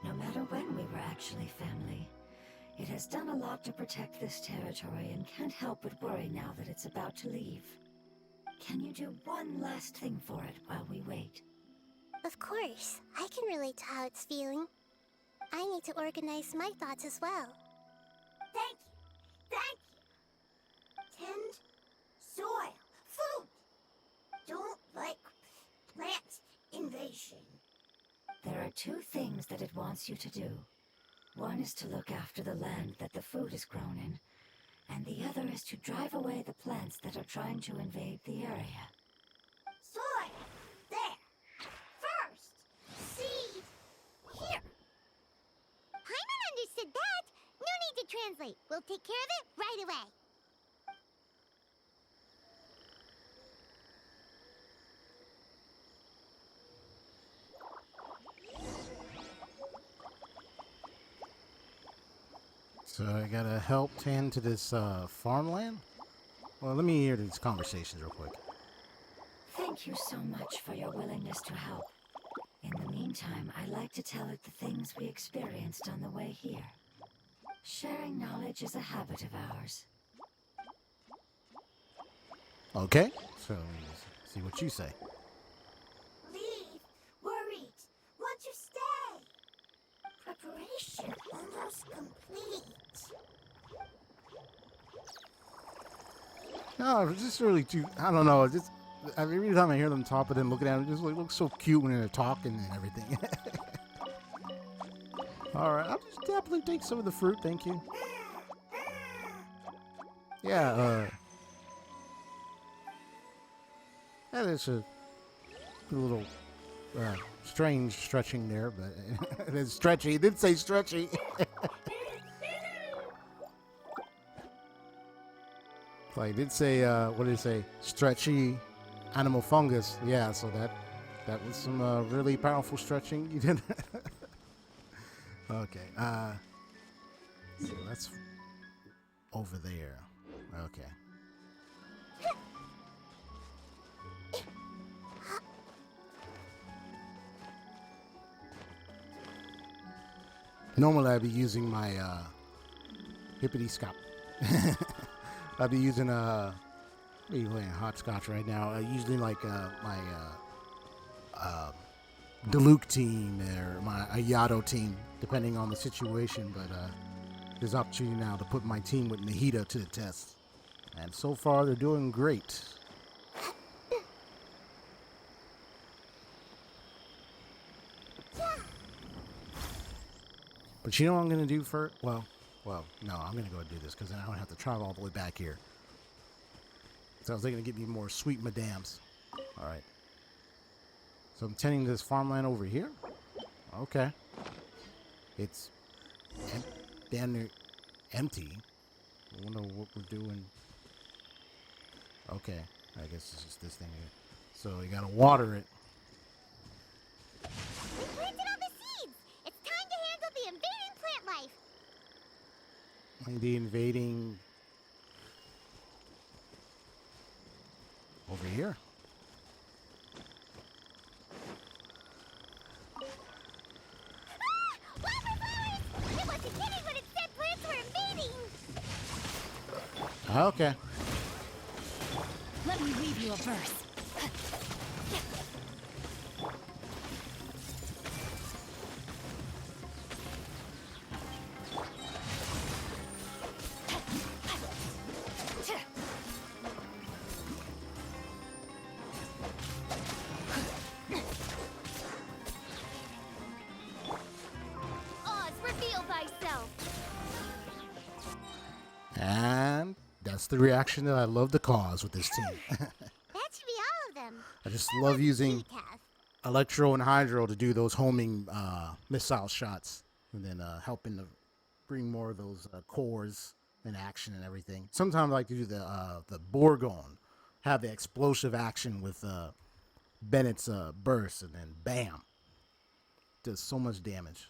No matter when we were actually family. It has done a lot to protect this territory and can't help but worry now that it's about to leave. Can you do one last thing for it while we wait? Of course, I can relate to how it's feeling. I need to organize my thoughts as well. Thank you. Thank you. Tend soil. Food. Don't like plant invasion. There are two things that it wants you to do. One is to look after the land that the food is grown in, and the other is to drive away the plants that are trying to invade the area. Soil. There. First. Seed. Here. Paimon understood that. No need to translate. We'll take care of it right away. So I gotta help tend to this farmland? Well, let me hear these conversations real quick. Thank you so much for your willingness to help. In the meantime, I'd like to tell it the things we experienced on the way here. Sharing knowledge is a habit of ours. Okay, so let's see what you say. Leave. Worried. Want to stay. Preparation almost complete. No, it's just really too. I don't know. Just every time I hear them talk, but then looking at them, it just looks so cute when they're talking and everything. All right, I'll just definitely take some of the fruit, thank you. Yeah, that is a little strange stretching there, but it is stretchy. It did say stretchy. I did say, what did it say? Stretchy animal fungus. Yeah, so that was some really powerful stretching you did. Okay. So that's over there. Okay. Normally I'd be using my hippity scop. I'll be using be playing hopscotch right now. Usually like my Diluc team or my Ayato team, depending on the situation. But there's opportunity now to put my team with Nahida to the test, and so far they're doing great. But you know what I'm gonna do first? Well, no, I'm gonna go and do this because then I don't have to travel all the way back here. So they're gonna get me more sweet madams. All right. So I'm tending this farmland over here. Okay. It's damn near empty. I wonder what we're doing. Okay. I guess it's just this thing here. So you gotta water it. We planted all the seeds! It's time to handle the invading plant life! Like the invading over here. Wildflowers! It wasn't kidding when it said plants were invading! Okay. Let me weave you a verse. Oz, reveal thyself! And that's the reaction that I love to cause with this team. That should be all of them. I just love using Task. Electro and Hydro to do those homing missile shots, and then helping to bring more of those cores in action and everything. Sometimes I like to do the Borgon, have the explosive action with Bennett's burst, and then bam, does so much damage.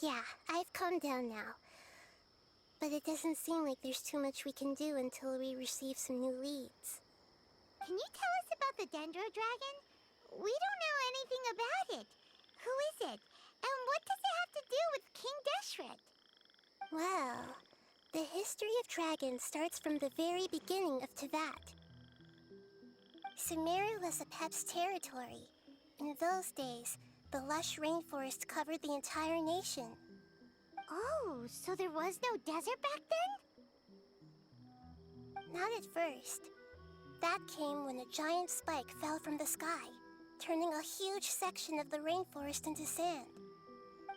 Yeah, I've calmed down now. But it doesn't seem like there's too much we can do until we receive some new leads. Can you tell us about the Dendro Dragon? We don't know anything about it. Who is it? And what does it have to do with King Deshret? Well, the history of dragons starts from the very beginning of Teyvat. Sumeru was Apep's territory. In those days, the lush rainforest covered the entire nation. Oh, so there was no desert back then? Not at first. That came when a giant spike fell from the sky, turning a huge section of the rainforest into sand.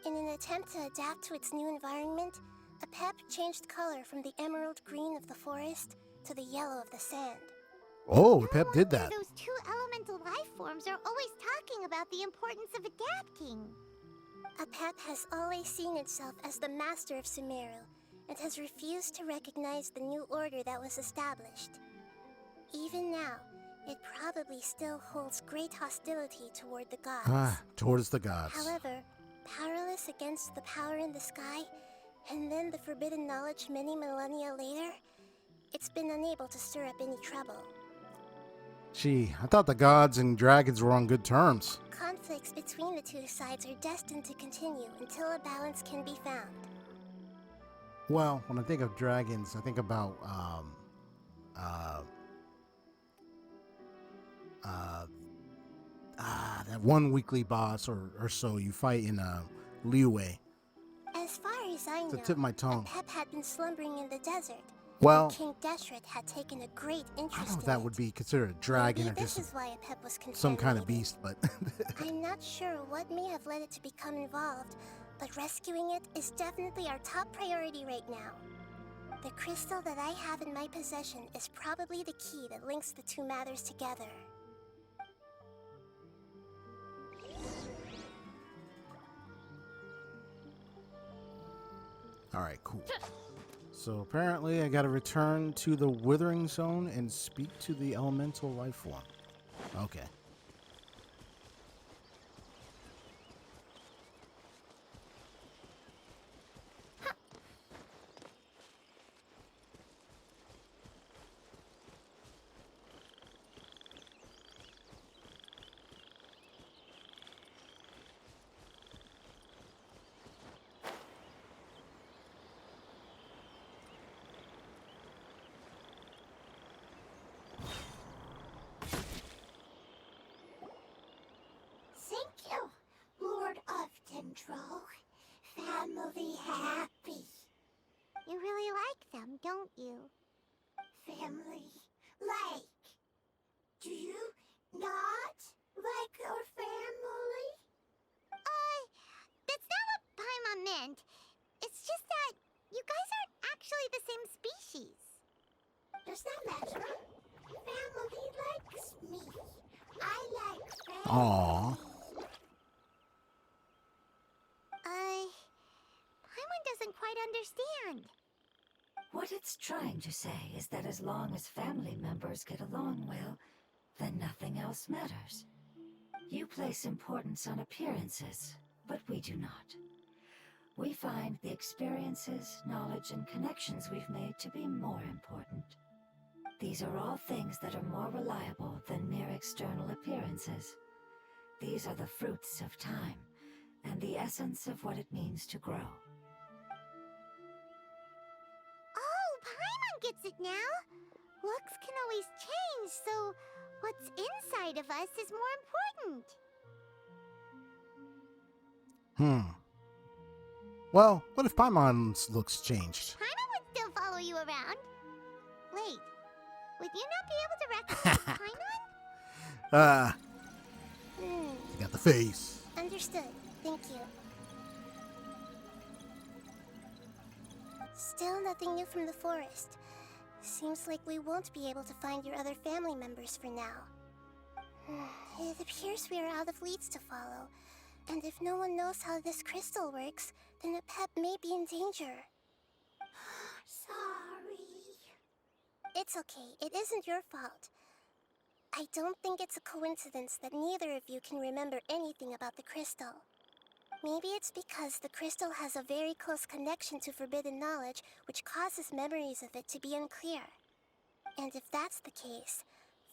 In an attempt to adapt to its new environment, Apep changed color from the emerald green of the forest to the yellow of the sand. Oh, No Pep did wonder that. Those two elemental life forms are always talking about the importance of adapting. Apep has always seen itself as the master of Sumeru, and has refused to recognize the new order that was established. Even now, it probably still holds great hostility toward the gods. Towards the gods. However, powerless against the power in the sky, and then the forbidden knowledge many millennia later, it's been unable to stir up any trouble. Gee, I thought the gods and dragons were on good terms. Conflicts between the two sides are destined to continue until a balance can be found. Well, when I think of dragons, I think about that one weekly boss or so you fight in Liyue. As far as I know, The tip of my tongue. Apep had been slumbering in the desert. Well, King Deshret had taken a great I interest don't know if in that it. would be considered a dragon Maybe or this just is why Apep was some kind of contaminated. beast, but I'm not sure what may have led it to become involved, but rescuing it is definitely our top priority right now. The crystal that I have in my possession is probably the key that links the two matters together. all right, cool. So apparently I got to return to the Withering Zone and speak to the elemental life form. Okay. family happy. You really like them, don't you? Family like. Do you not like your family? That's not what Paimon meant. It's just that you guys aren't actually the same species. Does that matter? Family likes me. I like family. Aww. Paimon doesn't quite understand. What it's trying to say is that as long as family members get along well, then nothing else matters. You place importance on appearances, but we do not. We find the experiences, knowledge, and connections we've made to be more important. These are all things that are more reliable than mere external appearances. These are the fruits of time, and the essence of what it means to grow. Oh, Paimon gets it now. Looks can always change, so what's inside of us is more important. Well, what if Paimon's looks changed? Paimon would still follow you around. Wait, would you not be able to recognize Paimon? You got the face. Understood. Thank you. Still nothing new from the forest. Seems like we won't be able to find your other family members for now. It appears we are out of leads to follow. And if no one knows how this crystal works, then a pet may be in danger. Sorry. It's okay. It isn't your fault. I don't think it's a coincidence that neither of you can remember anything about the crystal. Maybe it's because the crystal has a very close connection to forbidden knowledge, which causes memories of it to be unclear. And if that's the case,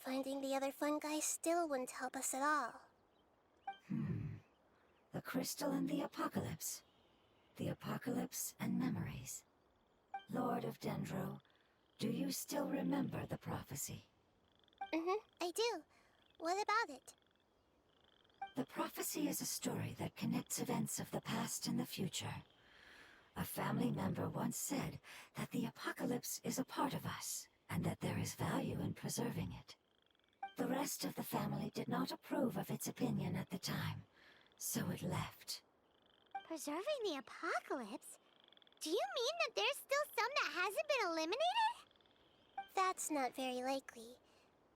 finding the other fungi still wouldn't help us at all. The crystal and the apocalypse. The apocalypse and memories. Lord of Dendro, do you still remember the prophecy? I do. What about it? The prophecy is a story that connects events of the past and the future. A family member once said that the apocalypse is a part of us, and that there is value in preserving it. The rest of the family did not approve of its opinion at the time, so it left. Preserving the apocalypse? Do you mean that there's still some that hasn't been eliminated? That's not very likely.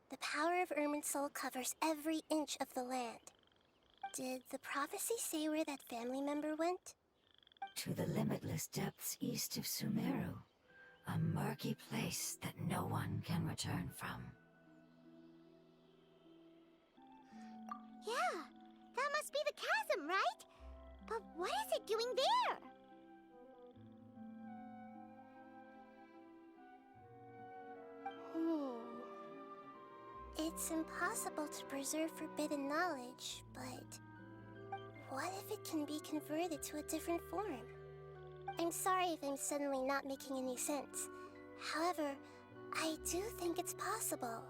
The power of Irminsul covers every inch of the land. Did the prophecy say where that family member went? To the limitless depths east of Sumeru, a murky place that no one can return from. Yeah, that must be the chasm, right? But what is it doing there? It's impossible to preserve forbidden knowledge, but what if it can be converted to a different form? I'm sorry if I'm suddenly not making any sense. However, I do think it's possible.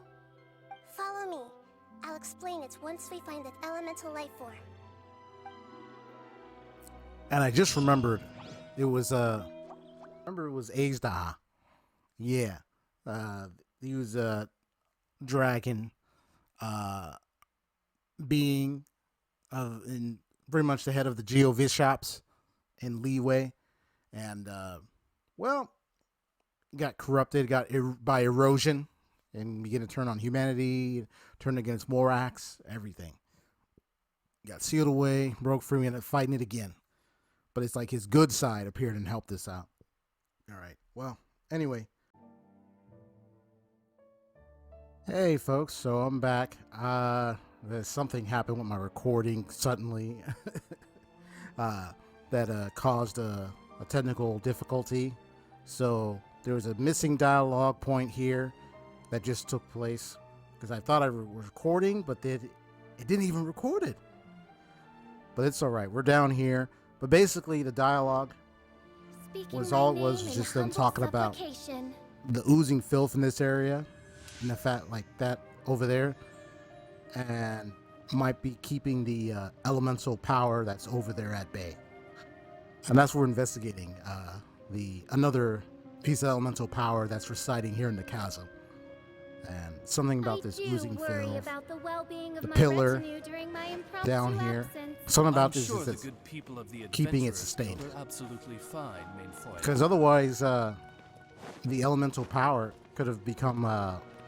Follow me. I'll explain it once we find that elemental life form. And I just remembered, it was Azda. Yeah. He was a dragon being in pretty much the head of the Geovishops in Leeway. And, well, got corrupted, by erosion, and began to turn on humanity, turned against Morax, everything. Got sealed away, broke free, and ended up fighting it again. But it's like his good side appeared and helped us out. All right. Well, anyway. Hey, folks. So I'm back. There's something happened with my recording suddenly that caused a technical difficulty. So there was a missing dialogue point here that just took place because I thought I was recording, but it didn't even record it. But it's all right. We're down here. But basically, the dialogue was just them talking about the oozing filth in this area and the fact like that over there, and might be keeping the elemental power that's over there at bay. And that's what we're investigating. Another piece of elemental power that's residing here in the chasm. And something about this oozing filth. About the well-being of The my pillar retinue during my impromptu down here. absence. Something about I'm this sure is the that's good people of the keeping it Adventurers sustained. Guild are absolutely fine, Mainfoil. Because otherwise, the elemental power could have become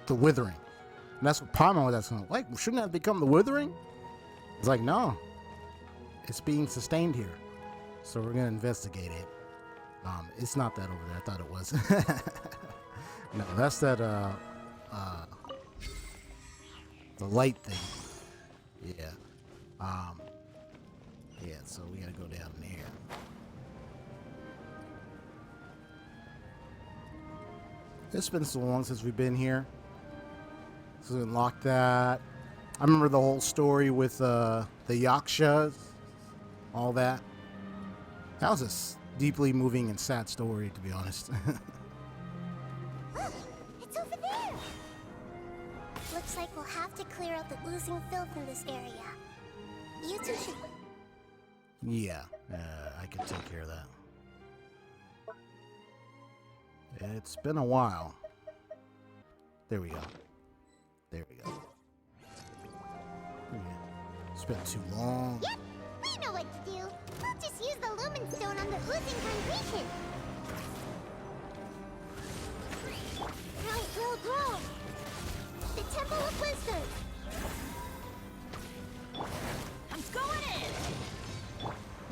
the withering. And that's what Palma was asking. Like, shouldn't that become the withering? It's like, no. It's being sustained here. So we're going to investigate it. It's not that over there. I thought it was. No, that's that, the light thing. Yeah. Yeah, so we gotta go down there. It's been so long since we've been here. So we unlocked that. I remember the whole story with the Yakshas, all that. That was a deeply moving and sad story, to be honest. Look, it's over there. Looks like we'll have to clear out the oozing filth in this area. You two should... Yeah, I can take care of that. It's been a while. There we go. There we go. Yeah. It's been too long. Yep, we know what to do. We'll just use the lumen stone on the oozing concretion. Right, grow, grow. The Temple of Wisdom. I'm going in!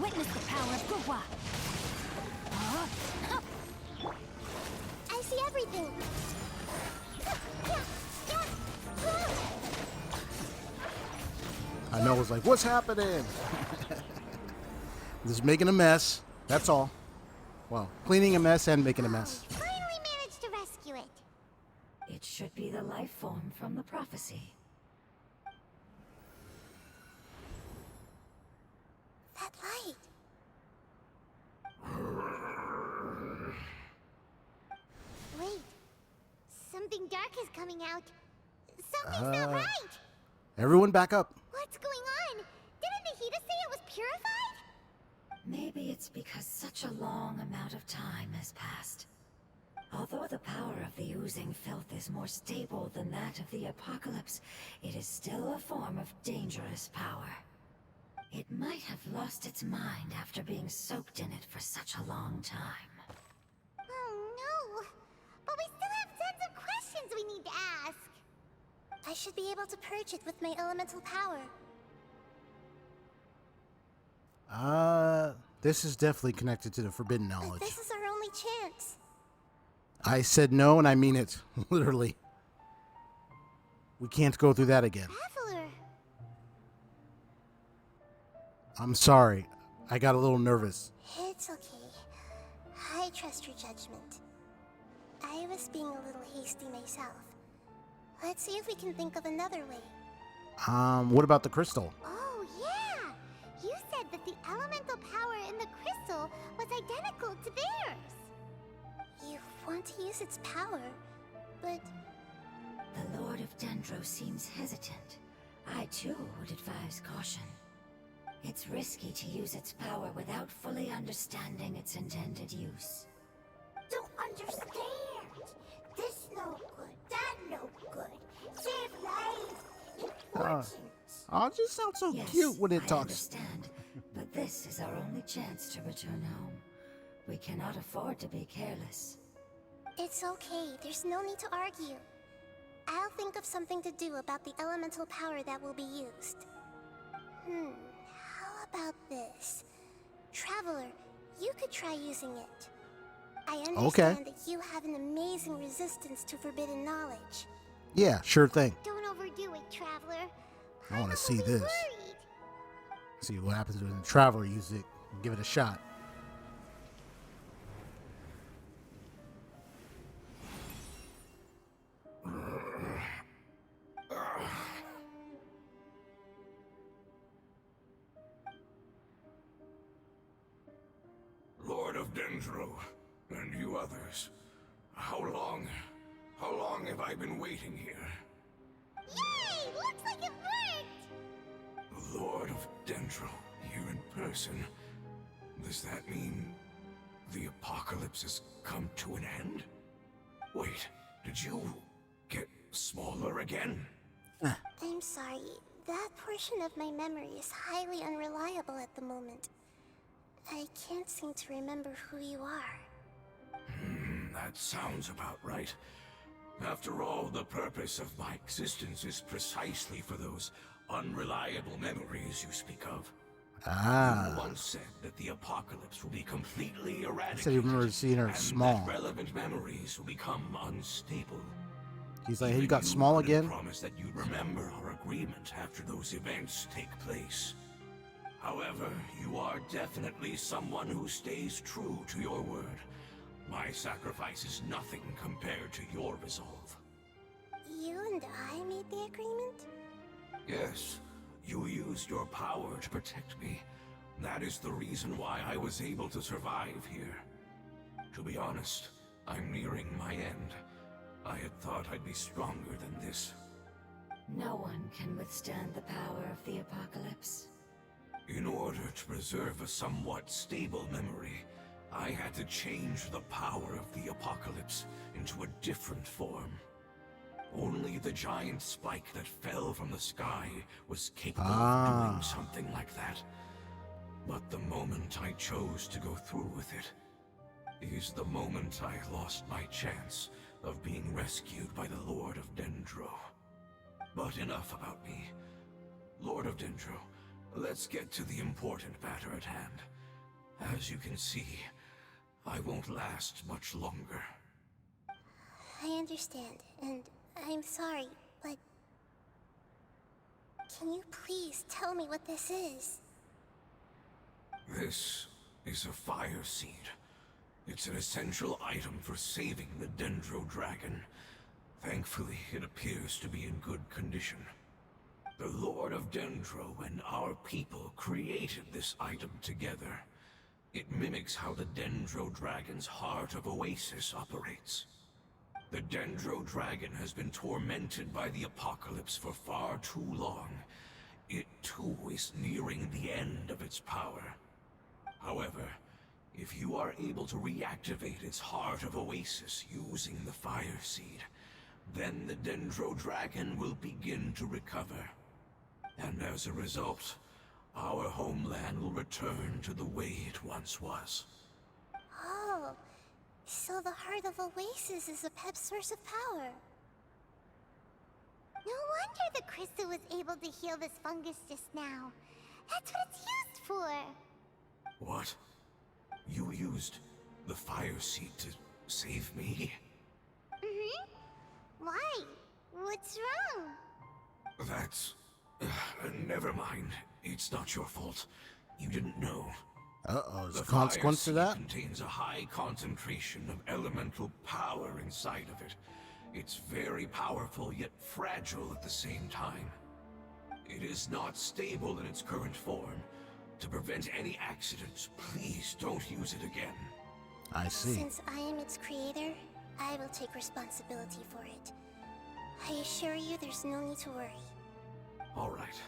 Witness the power of Gugwa! I see everything. I know it was like, what's happening? Just making a mess. That's all. Well, cleaning a mess and making a mess. Finally managed to rescue it. It should be the life form from the prophecy. That light. Wait, something dark is coming out. Something's not right. Everyone back up. What's going on? Didn't Nahida say it was purified? Maybe it's because such a long amount of time has passed. Although the power of the oozing filth is more stable than that of the apocalypse, it is still a form of dangerous power. It might have lost its mind after being soaked in it for such a long time. Oh no! But we still have tons of questions we need to ask. I should be able to purge it with my elemental power. This is definitely connected to the forbidden But knowledge. this is our only chance. I said no, and I mean it. Literally. We can't go through that again. Traveler. I'm sorry. I got a little nervous. It's okay. I trust your judgment. I was being a little hasty myself. Let's see if we can think of another way. What about the crystal? Oh yeah! You said that the elemental power in the crystal was identical to theirs. You want to use its power, but The Lord of Dendro seems hesitant. I too would advise caution. It's risky to use its power without fully understanding its intended use. Don't understand. This no good, that no good. Save lives. Importance. Oh, it just sounds so Yes, cute when it I talks. understand, but this is our only chance to return home. We cannot afford to be careless. it's okay. There's no need to argue. I'll think of something to do about the elemental power that will be used. How about this? Traveler, you could try using it. I understand that you have an amazing resistance to forbidden knowledge. Yeah, sure thing. Don't overdo it, Traveler. I want to Paimon see will be this. worried. See what happens when the traveler uses it. Give it a shot. Lord of Dendro, and you others. How long have I been waiting here? Yay! Looks like it worked! The Lord of Dendro, here in person. Does that mean the apocalypse has come to an end? Wait, did you get smaller again? I'm sorry. That portion of my memory is highly unreliable at the moment. I can't seem to remember who you are. That sounds about right. After all, the purpose of my existence is precisely for those unreliable memories you speak of. You once said that the apocalypse will be completely eradicated. He said he remembers seeing her and small. that relevant memories will become unstable. He's like, hey, Even you got small couldn't again? promise that you'd remember our agreement after those events take place. However, you are definitely someone who stays true to your word. My sacrifice is nothing compared to your resolve. You and I made the agreement? Yes, you used your power to protect me. That is the reason why I was able to survive here. To be honest, I'm nearing my end. I had thought I'd be stronger than this. No one can withstand the power of the apocalypse. In order to preserve a somewhat stable memory, I had to change the power of the apocalypse into a different form. Only the giant spike that fell from the sky was capable of doing something like that. But the moment I chose to go through with it is the moment I lost my chance of being rescued by the Lord of Dendro. But enough about me. Lord of Dendro, let's get to the important matter at hand. As you can see, I won't last much longer. I understand, and I'm sorry, but... Can you please tell me what this is? This is a fire seed. It's an essential item for saving the Dendro Dragon. Thankfully, it appears to be in good condition. The Lord of Dendro and our people created this item together. It mimics how the Dendro Dragon's Heart of Oasis operates. The Dendro Dragon has been tormented by the apocalypse for far too long. It too is nearing the end of its power. However, if you are able to reactivate its Heart of Oasis using the Fire Seed, then the Dendro Dragon will begin to recover. And as a result, our homeland will return to the way it once was. Oh, so the Heart of Oasis is a pep source of power. No wonder the crystal was able to heal this fungus just now. That's what it's used for. What? You used the Fire Seed to save me? Why? What's wrong? That's... never mind. It's not your fault. You didn't know. Uh-oh, is The a consequence to fire that? seed contains a high concentration of elemental power inside of it. It's very powerful, yet fragile at the same time. It is not stable in its current form. To prevent any accidents, please don't use it again. I see. Since I am its creator, I will take responsibility for it. I assure you there's no need to worry. All right.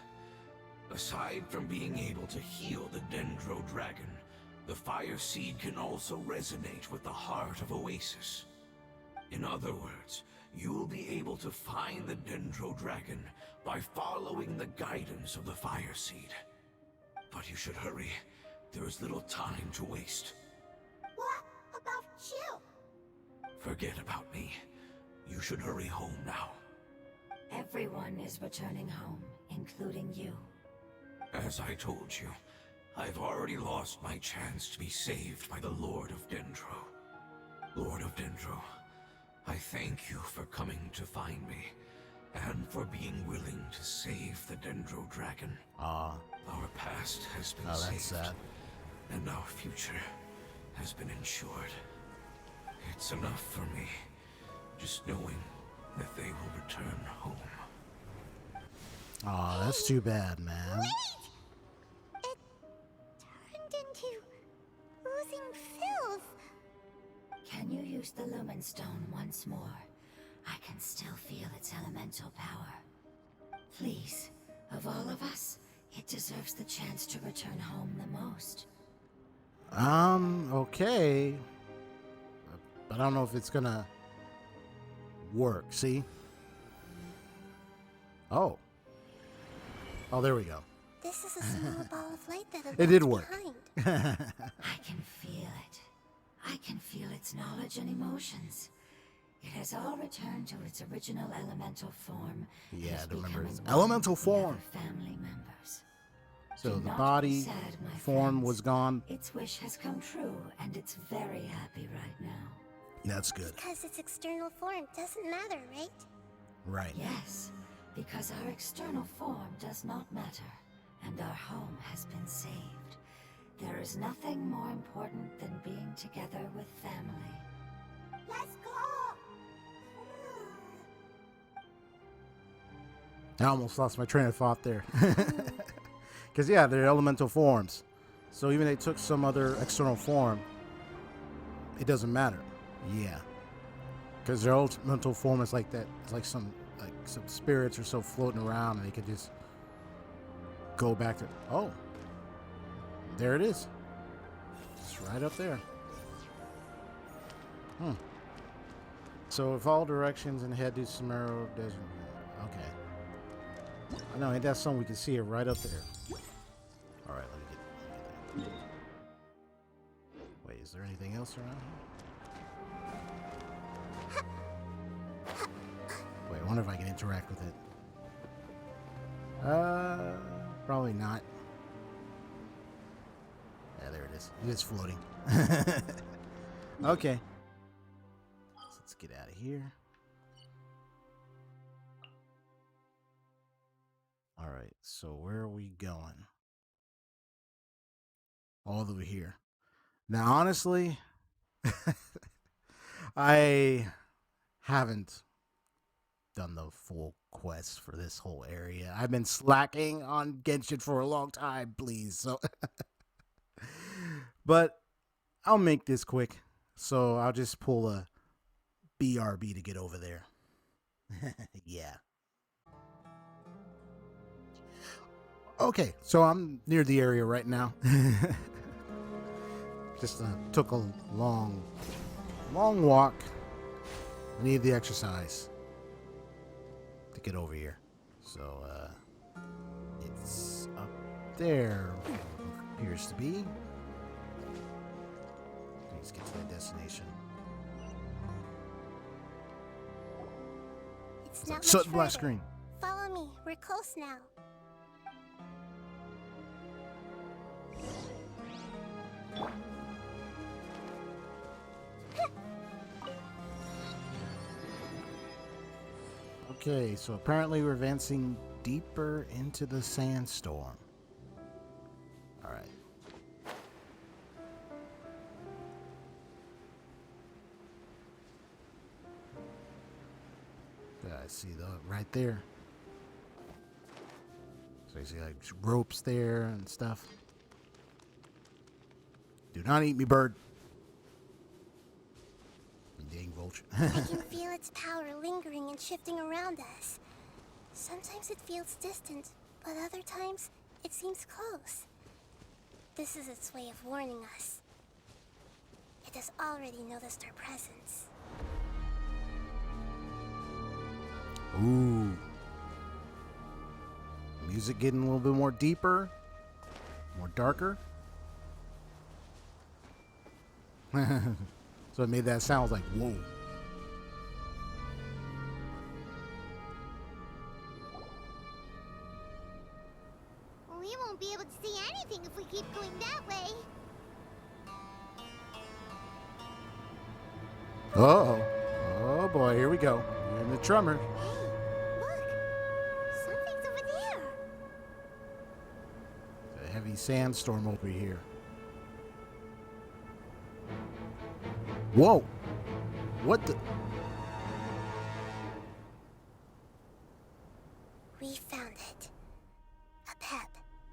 Aside from being able to heal the Dendro Dragon, the Fire Seed can also resonate with the Heart of Oasis. In other words, you'll be able to find the Dendro Dragon by following the guidance of the Fire Seed. But you should hurry. There is little time to waste. What about you? Forget about me. You should hurry home now. Everyone is returning home, including you. As I told you, I've already lost my chance to be saved by the Lord of Dendro. Lord of Dendro, I thank you for coming to find me, and for being willing to save the Dendro Dragon. Our past has been that's saved, sad. and our future has been ensured. It's enough for me, just knowing that they will return home. Aw, that's too bad, man. Wait! It turned into oozing filth. Can you use the Lumen Stone once more? I can still feel its elemental power. Please, of all of us, it deserves the chance to return home the most. Okay. But I don't know if it's gonna work. See? Oh. Oh, there we go. This is a small ball of light that It did work. behind. I can feel it. I can feel its knowledge and emotions. It has all returned to its original elemental form. and Yeah, is I remember becoming its one elemental with the other form. family members. So Do the not body be sad, my form friends. was gone. Its wish has come true, and it's very happy right now. That's good. Because its external form doesn't matter, right? Right. Yes, because our external form does not matter, and our home has been saved. There is nothing more important than being together with family. Let's go! I almost lost my train of thought there. Because, yeah, they're elemental forms. So even if they took some other external form, it doesn't matter. Yeah. Because their elemental form is like that. It's like some spirits or so floating around, and they could just go back to... Oh. There it is. It's right up there. So if all directions and head to Samaro Desert... Okay. I know, ain't that something we can see it right up there. Alright, let me get that. Wait, is there anything else around here? Wait, I wonder if I can interact with it. Probably not. Yeah, there it is. It is floating. Okay. So let's get out of here. Alright, so where are we going? All the way here. Now, honestly, I haven't done the full quest for this whole area. I've been slacking on Genshin for a long time, please. So, but I'll make this quick. So I'll just pull a BRB to get over there. Yeah. Okay, so I'm near the area right now. Just took a long walk. I need the exercise to get over here. So, it's up there, appears to be. Let's get to the destination. It's not So, much black further. screen. Follow me. We're close now. Okay, so apparently we're advancing deeper into the sandstorm. Alright. Yeah, I see the right there. So you see like ropes there and stuff. Do not eat me, bird. You dang vulture. I can feel its power lingering and shifting around us. Sometimes it feels distant, but other times it seems close. This is its way of warning us. It has already noticed our presence. Ooh. Music getting a little bit more deeper, more darker. So it made that sound like, whoa. We won't be able to see anything if we keep going that way. Uh-oh. Oh boy, here we go. We're in the tremor. Hey, look! Something's over there! A heavy sandstorm over here. Whoa! What the? We found it. A pep,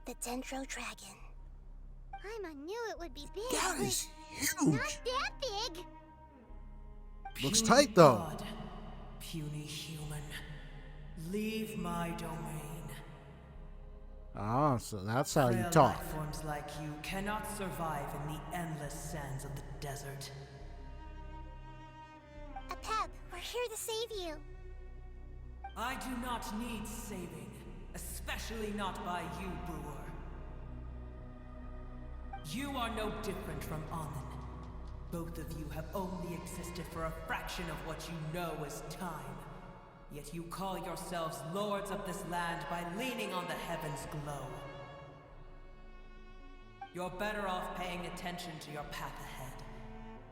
the Dendro Dragon. I knew it would be big, That but is not huge! that big! Looks Puny tight, though. god, puny human, leave my domain. Ah, so that's how you Frail talk. life forms like you cannot survive in the endless sands of the desert. Apep, we're here to save you. I do not need saving, especially not by you, Brewer. You are no different from Amun. Both of you have only existed for a fraction of what you know as time. Yet you call yourselves lords of this land by leaning on the heavens' glow. You're better off paying attention to your path ahead,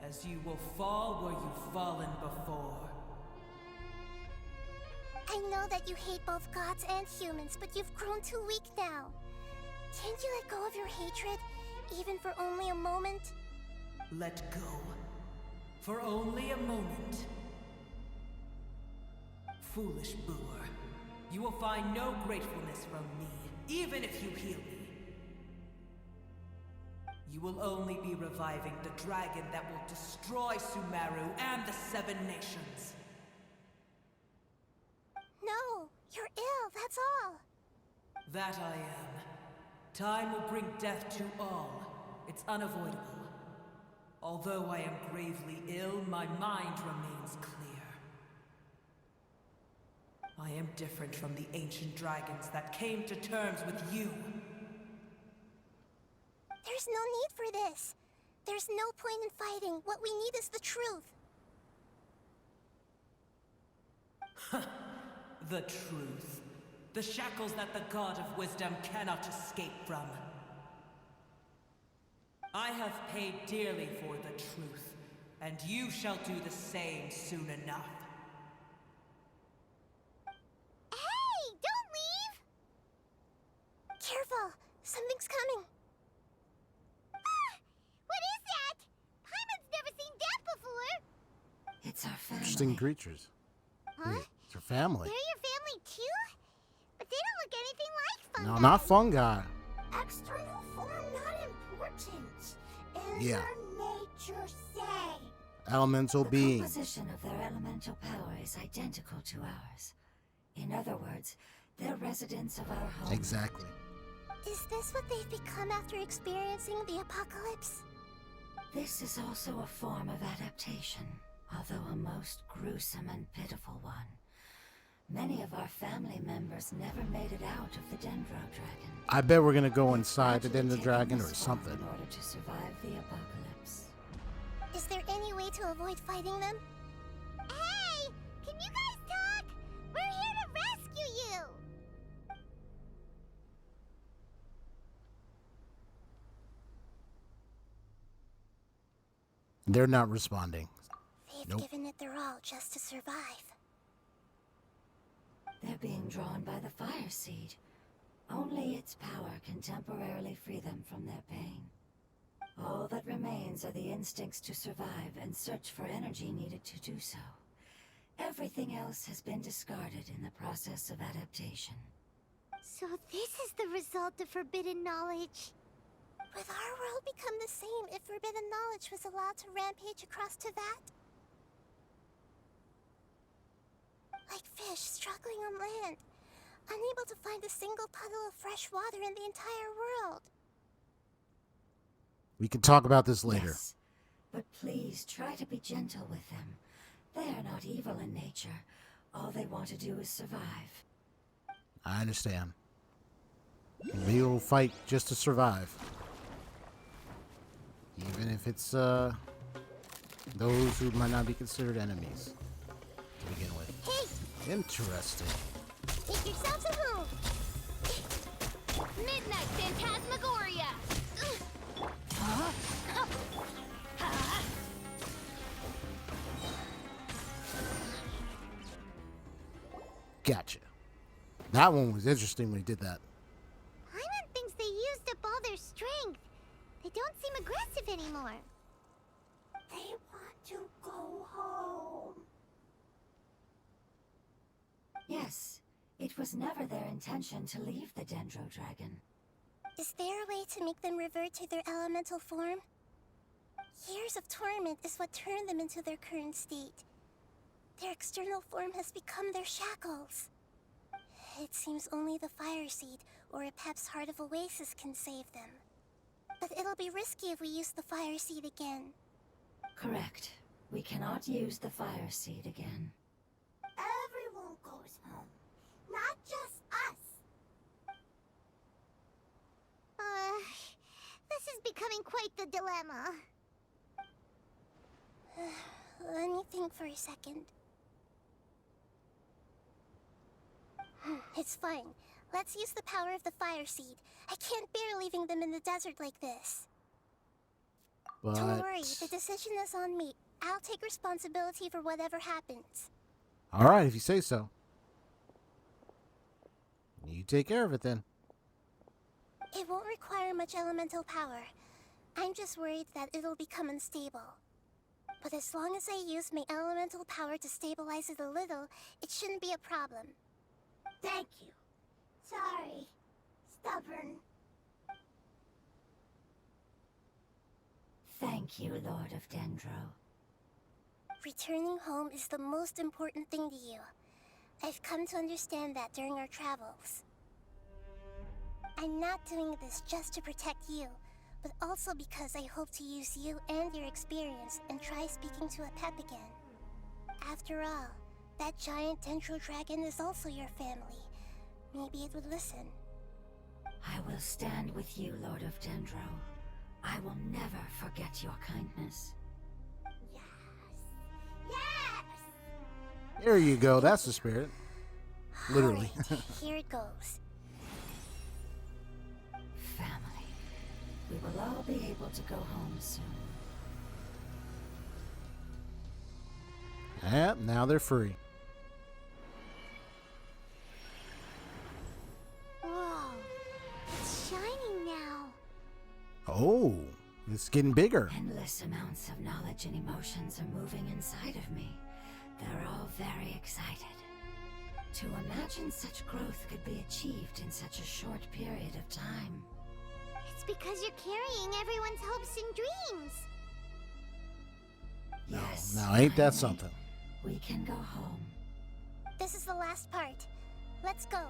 as you will fall where you've fallen before. I know that you hate both gods and humans, but you've grown too weak now. Can't you let go of your hatred, even for only a moment? Let go. For only a moment. Foolish Brewer. You will find no gratefulness from me, even if you heal me. You will only be reviving the dragon that will destroy Sumeru and the Seven Nations. No, you're ill, that's all. That I am. Time will bring death to all. It's unavoidable. Although I am gravely ill, my mind remains clear. I am different from the ancient dragons that came to terms with you. There's no need for this. There's no point in fighting. What we need is the truth. The truth. The shackles that the God of Wisdom cannot escape from. I have paid dearly for the truth, and you shall do the same soon enough. Hey, don't leave! Careful, something's coming. Ah! What is that? Paimon's never seen that before! It's our family. Interesting creatures. Huh? Wait, it's your family. They're your family too? But they don't look anything like fungi. No, not fungi. External form not important. Yeah. Nature say. Elemental The being. composition of their elemental power is identical to ours. In other words, they're residents of our home. Exactly. Is this what they've become after experiencing the apocalypse? This is also a form of adaptation, although a most gruesome and pitiful one. Many of our family members never made it out of the Dendro Dragon. I bet we're gonna go inside the Gradually Dendro taking Dragon or this form something. in order to survive the apocalypse. Is there any way to avoid fighting them? Hey! Can you guys talk? We're here to rescue you! They're not responding. They've Nope. given it their all just to survive. They're being drawn by the fire seed. Only its power can temporarily free them from their pain. All that remains are the instincts to survive and search for energy needed to do so. Everything else has been discarded in the process of adaptation. So this is the result of forbidden knowledge. Would our world become the same if forbidden knowledge was allowed to rampage across Teyvat? Like fish struggling on land, unable to find a single puddle of fresh water in the entire world. We can talk about this later. Yes, but please try to be gentle with them. They are not evil in nature. All they want to do is survive. I understand. We will fight just to survive. Even if it's those who might not be considered enemies to begin with. Hey, Interesting. take yourself to home. Midnight Phantasmagoria! Gotcha. That one was interesting when he did that. Paimon thinks they used up all their strength. They don't seem aggressive anymore. They want to go home. Yes, it was never their intention to leave the Dendro Dragon. Is there a way to make them revert to their elemental form? Years of torment is what turned them into their current state. Their external form has become their shackles. It seems only the fire seed or Epep's Heart of Oasis can save them. But it'll be risky if we use the fire seed again. Correct. We cannot use the fire seed again. Everyone goes home, not just us. This is becoming quite the dilemma. Let me think for a second. It's fine. Let's use the power of the fire seed. I can't bear leaving them in the desert like this. But Don't worry, the decision is on me. I'll take responsibility for whatever happens. all right, if you say so. You take care of it then. It won't require much elemental power. I'm just worried that it'll become unstable. But as long as I use my elemental power to stabilize it a little, it shouldn't be a problem. Thank you. Sorry. Stubborn. Thank you, Lord of Dendro. Returning home is the most important thing to you. I've come to understand that during our travels. I'm not doing this just to protect you, but also because I hope to use you and your experience and try speaking to Epep again. After all, that giant dendro dragon is also your family. Maybe it would listen. I will stand with you, Lord of Dendro. I will never forget your kindness. Yes! There you go. That's the spirit. Literally. Alright, here it goes. Family. We will all be able to go home soon. Yep, now they're free. Whoa. It's shining now. Oh, it's getting bigger. Endless amounts of knowledge and emotions are moving inside of me. They're all very excited. To imagine such growth could be achieved in such a short period of time. It's because you're carrying everyone's hopes and dreams. Yes. Now, ain't that finally, something? We can go home. This is the last part. Let's go.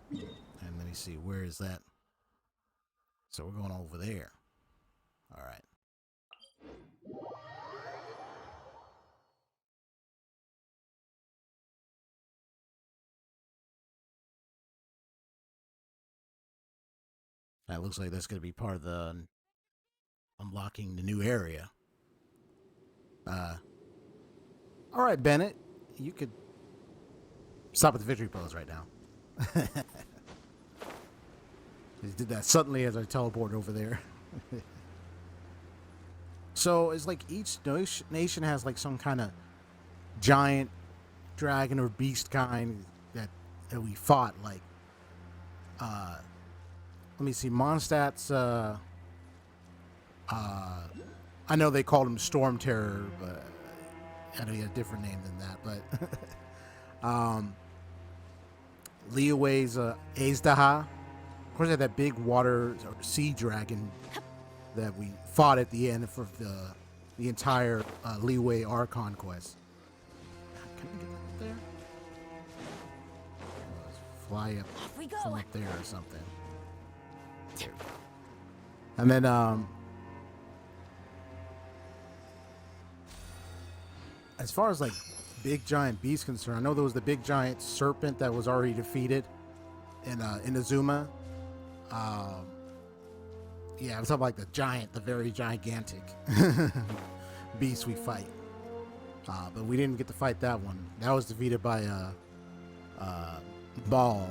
And let me see, where is that? So we're going over there. All right. That looks like that's going to be part of the unlocking the new area. All right, Bennett, you could stop at the victory pose right now. He did that suddenly as I teleported over there. So it's like each nation has like some kind of giant dragon or beast kind that we fought. Like, let me see, Mondstadt's. I know they called him Storm Terror, but I know he had a different name than that. But Liyue's Azdaha. Of course, they had that big water or sea dragon that we fought at the end for the entire Liyue Archon quest. Can we get up there? Let's fly up Off we go. from up there or something. There we go. And then as far as like big giant beasts concerned, I know there was the big giant serpent that was already defeated in Inazuma. Yeah, I'm talking like the giant, the very gigantic beast we fight. But we didn't get to fight that one. That was defeated by Ball,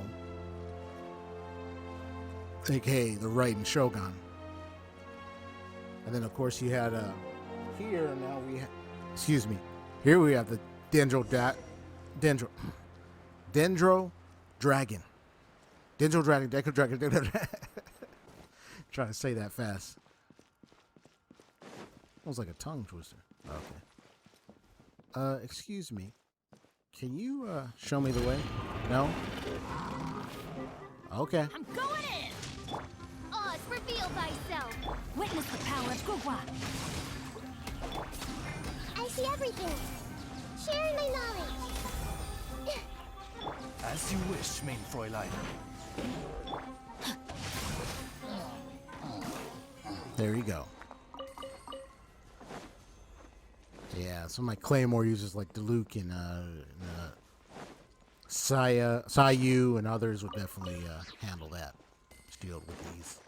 aka the Raiden Shogun. And then of course you had here now we excuse me. Here we have the Dendro Dragon. Dendro Dragon. Trying to say that fast. Almost like a tongue twister. Okay. Excuse me. Can you show me the way? No? Okay. I'm going in. Reveal thyself. Witness the power of Gugwa. I see everything. Share my knowledge. As you wish, main Fräulein. There you go. Yeah, some of my Claymore users like Diluc and Sayu and others would definitely handle that shield with these.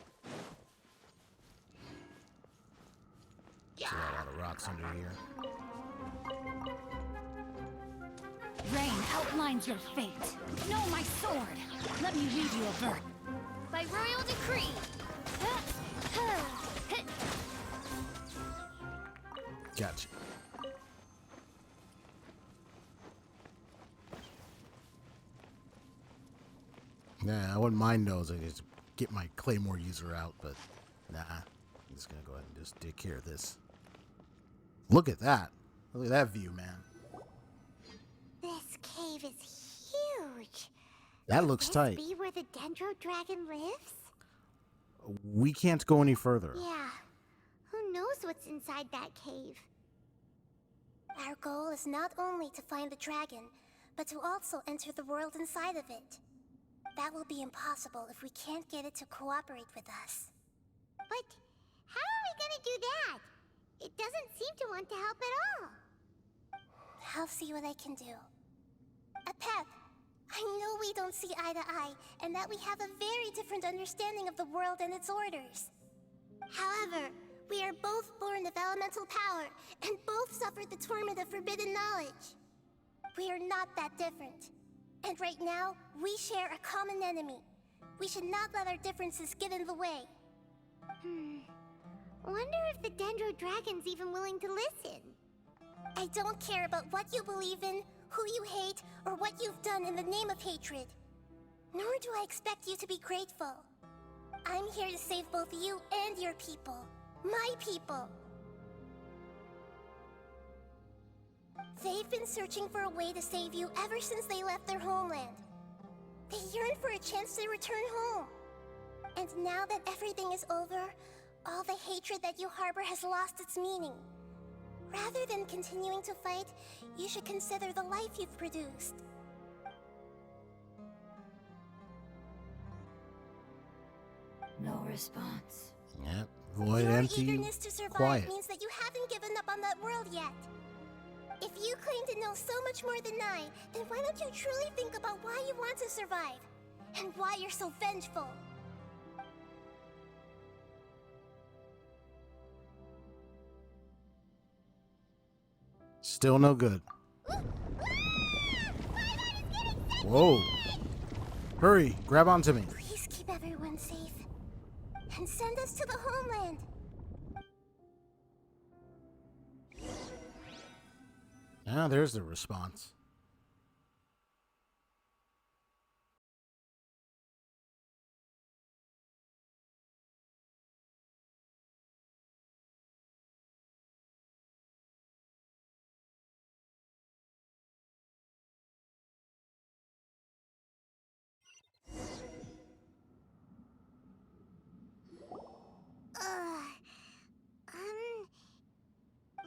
See a lot of rocks under here. Rain outlines your fate. Know my sword. Let me read you a verse. By royal decree. Gotcha. Nah, I wouldn't mind those. I just get my Claymore user out, but nah. I'm just gonna go ahead and just take care of this. Look at that. Look at that view, man. This cave is huge. That looks Could tight. this be where the Dendro Dragon lives? We can't go any further. Yeah. Who knows what's inside that cave? Our goal is not only to find the dragon, but to also enter the world inside of it. That will be impossible if we can't get it to cooperate with us. But how are we gonna do that? It doesn't seem to want to help at all. I'll see what I can do. Pep, I know we don't see eye to eye, and that we have a very different understanding of the world and its orders. However, we are both born of elemental power, and both suffered the torment of forbidden knowledge. We are not that different. And right now, we share a common enemy. We should not let our differences get in the way. Wonder if the Dendro Dragon's even willing to listen. I don't care about what you believe in, who you hate, or what you've done in the name of hatred. Nor do I expect you to be grateful. I'm here to save both you and your people. My people. They've been searching for a way to save you ever since they left their homeland. They yearn for a chance to return home. And now that everything is over, all the hatred that you harbor has lost its meaning. Rather than continuing to fight, you should consider the life you've produced. No response. Yep. Void, Your empty, eagerness to survive quiet. means that you haven't given up on that world yet. If you claim to know so much more than I, then why don't you truly think about why you want to survive? And why you're so vengeful? Still no good. Whoa. Hurry, grab onto me. Please keep everyone safe. And send us to the homeland. Ah, there's the response.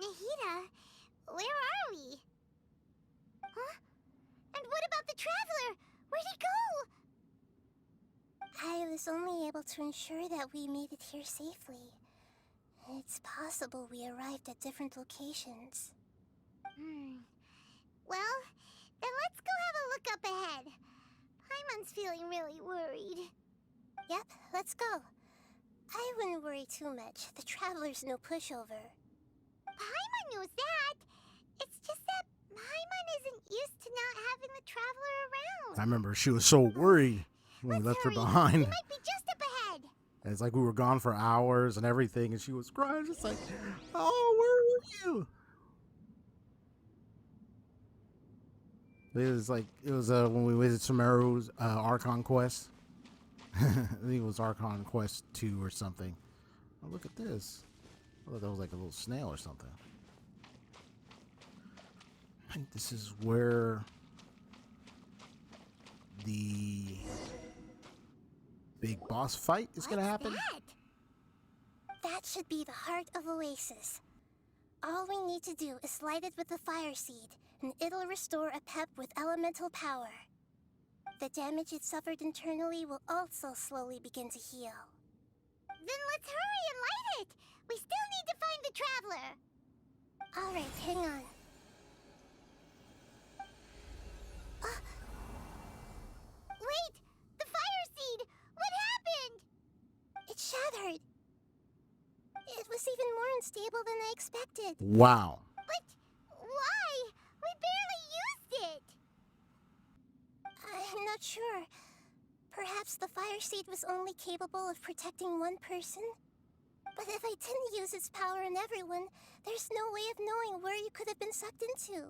Nahida, where are we? Huh? And what about the Traveler? Where'd he go? I was only able to ensure that we made it here safely. It's possible we arrived at different locations. Well, then let's go have a look up ahead. Paimon's feeling really worried. Yep, let's go. I wouldn't worry too much. The Traveler's no pushover. Paimon knows that. It's just that Paimon isn't used to not having the Traveler around. I remember she was so worried when we left her Hurry. behind. He might be just up ahead. And it's like we were gone for hours and everything, and she was crying, just like, oh, where were you? It was when we visited Sumeru's Archon Quest. I think it was Archon Quest 2 or something. Oh, look at this. I thought that was like a little snail or something. I think this is where the big boss fight is going to happen. That? That should be the heart of Oasis. All we need to do is light it with the fire seed, and it'll restore a pep with elemental power. The damage it suffered internally will also slowly begin to heal. Then let's hurry and light it! We still need to find the Traveler! Alright, hang on. Wait! The fire seed! What happened? It shattered. It was even more unstable than I expected. Wow. But why? We barely used it! I'm not sure. Perhaps the fire seed was only capable of protecting one person? But if I didn't use its power on everyone, there's no way of knowing where you could have been sucked into.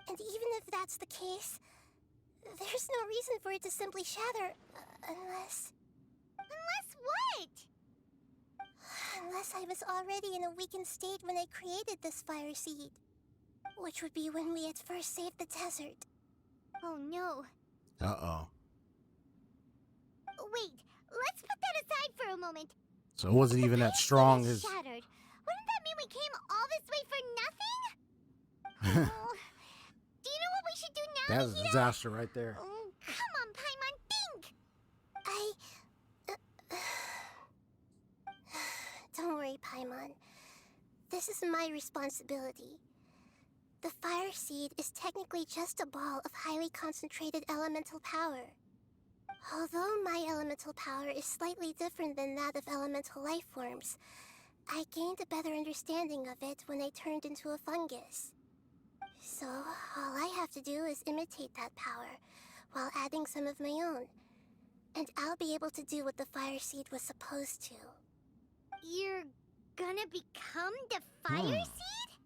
And even if that's the case, there's no reason for it to simply shatter, unless... Unless what? Unless I was already in a weakened state when I created this fire seed. Which would be when we had first saved the desert. Oh no. Uh-oh. Wait, let's put that aside for a moment. So it wasn't even that strong as... Shattered. Wouldn't that mean we came all this way for nothing? Oh, do you know what we should do now, That's a Nahida? disaster right there. Oh, come on, Paimon, think! Don't worry, Paimon. This is my responsibility. The fire seed is technically just a ball of highly concentrated elemental power. Although my elemental power is slightly different than that of elemental life forms, I gained a better understanding of it when I turned into a fungus. So, all I have to do is imitate that power, while adding some of my own. And I'll be able to do what the fire seed was supposed to. You're gonna become the fire seed?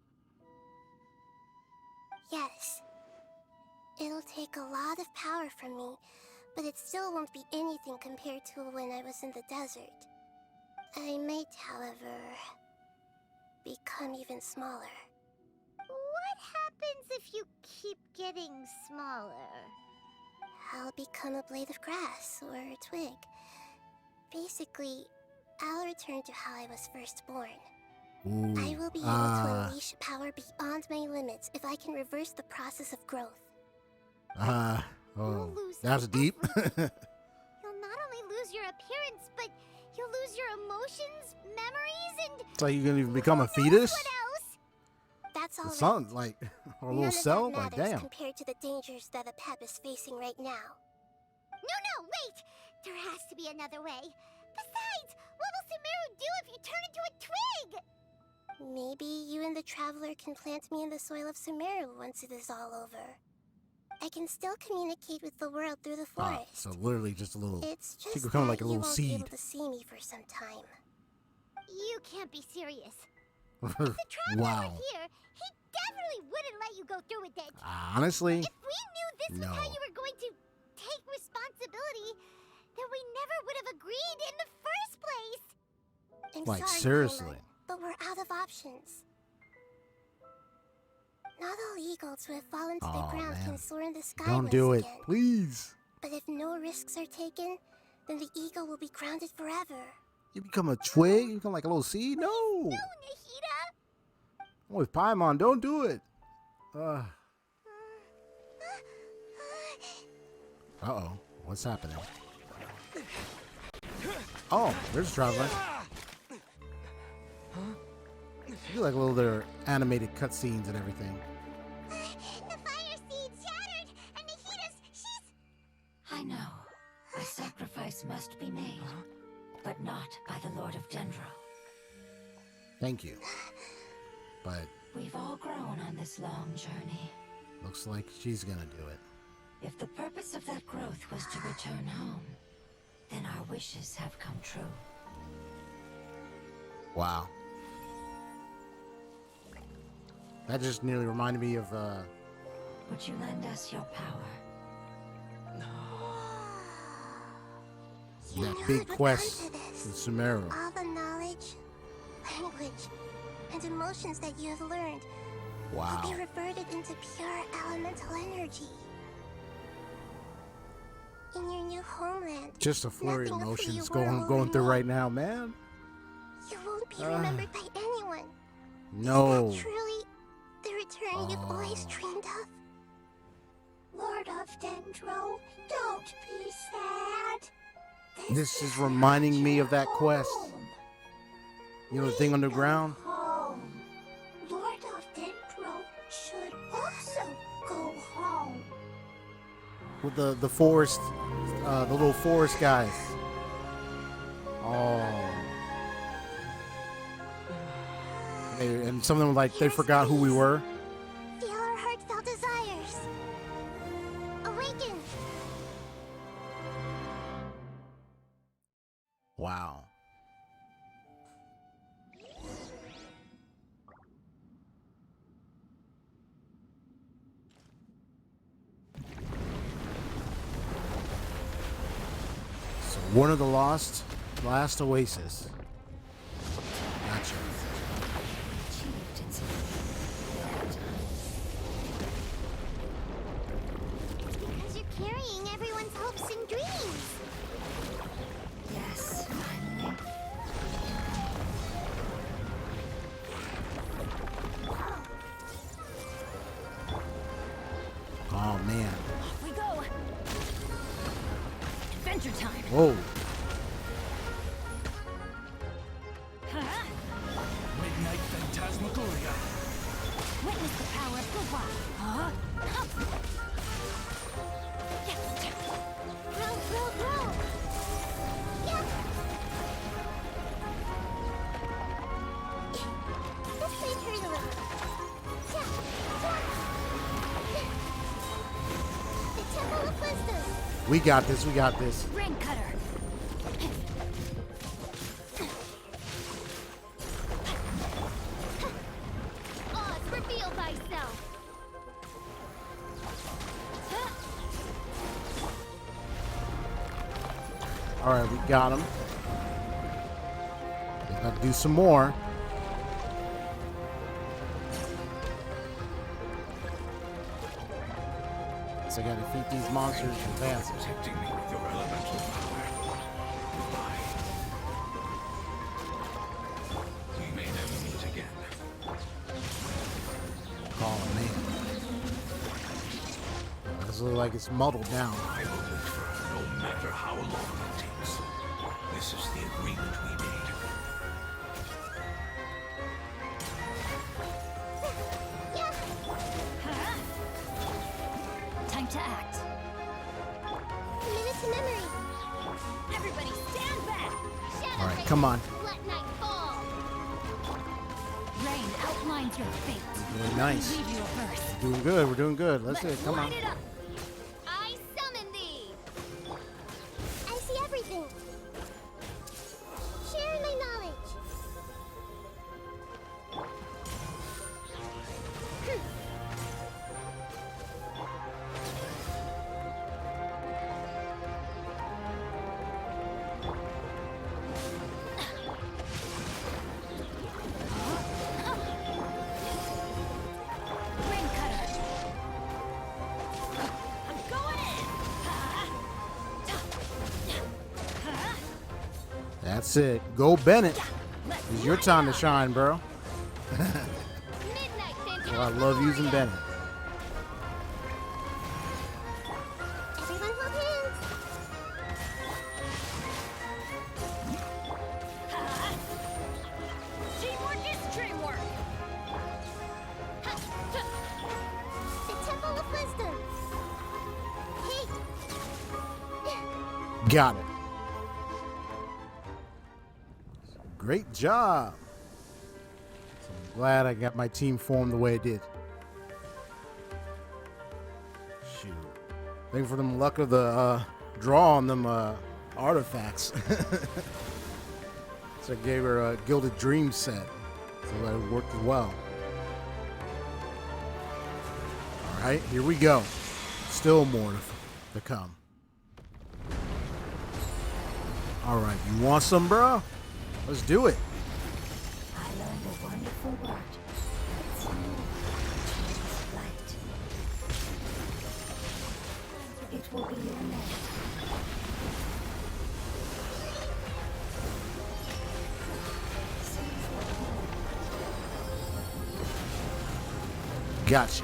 Yes. It'll take a lot of power from me, but it still won't be anything compared to when I was in the desert. I might, however, become even smaller. What happens if you keep getting smaller? I'll become a blade of grass or a twig. Basically, I'll return to how I was first born. Ooh. I will be able to unleash power beyond my limits if I can reverse the process of growth. Oh, lose that was deep. You'll not only lose your appearance, but you'll lose your emotions, memories, and... So you're gonna even become a who knows fetus? What else? That's all. Something like or a little cell? Like, damn. Compared to the dangers that a pep is facing right now. No, wait! There has to be another way. Besides, what will Sumeru do if you turn into a twig? Maybe you and the Traveler can plant me in the soil of Sumeru once it is all over. I can still communicate with the world through the forest. So literally just a little... It's just she could become like a you little won't seed. be able to see me for some time. You can't be serious. If the Traveler Wow. were here, he definitely wouldn't let you go through with it. Honestly, If we knew this was how you were going to take responsibility, then we never would have agreed in the first place. I'm like sorry, seriously. Paimon, but we're out of options. Not all eagles who have fallen to the Aw, ground man. can soar in the sky Don't once do it, again. please. But if no risks are taken, then the eagle will be grounded forever. You become a twig? You become like a little seed? No. No, Nahida! With Paimon, don't do it. Uh-oh. What's happening? Oh, there's a Traveler. You do like a little their animated cutscenes and everything. The fire seed shattered, and she's... I know. A sacrifice must be made, but not by the Lord of Dendro. Thank you. But We've all grown on this long journey. looks like she's gonna do it. If the purpose of that growth was to return home, then our wishes have come true. Wow. That just nearly reminded me of Would you lend us your power? that knew big it would quest come to this. with Sumeru. All the knowledge, language, and emotions that you have learned will Wow. be reverted into pure elemental energy. In your new homeland, Just a flurry of nothing of who emotions you were will going through remain. right now, man. You won't be remembered by anyone. No. Is that truly the return you've always dreamed of? Lord of Dendro, don't be sad. This is reminding me of that quest. You know, the thing underground? Home. Lord of Dendro should also go home. With the forest, the little forest guys. Oh. And some of them, like, they forgot who we were. Feel our heartfelt desires. Awaken. Wow. So one of the last oasis. Gotcha. Achieved its It's because you're carrying everyone's hopes and dreams. Yes, finally. Oh man. Off we go. Adventure time. Whoa. Huh? Midnight Phantasmagoria. Witness the power of goodbye. Huh? Grow. Yeah. Let's play turtle. The Temple of Wisdom. We got this. We got this. Rain cutter. Oz, reveal thyself. All right, we got him. We got to do some more. So I got to defeat these monsters advancing. Protecting me with your elemental power. Goodbye. We may never meet again. Oh man, this looks like it's muddled down. I will live forever, no matter how long it takes. This is the agreement we made. Time to act. Minute to memory. Everybody stand back. Shadow All right, Race. come on. Let night fall. Rain outlines your fate. Really nice. Leave you a verse. Doing good. We're doing good. Let's do it. Come on. Light it up. I summon thee. I see everything. Share my knowledge. Rain cutter. I'm going in. That's it. Go Bennett. Let's It's your light time it to up. shine, bro. Midnight Oh, I love using Bennett. Everyone hold hands. Teamwork is dreamwork. The Temple of Wisdom. Hey. Got it. Great job. So I'm glad I got my team formed the way it did. Shoot. Thank you for them luck of the draw on them artifacts. So I gave her a Gilded Dream set. So that worked well. All right, here we go. Still more to come. All right, you want some, bro? Let's do it. I learned a wonderful word. It's light. It will be your name. Gotcha.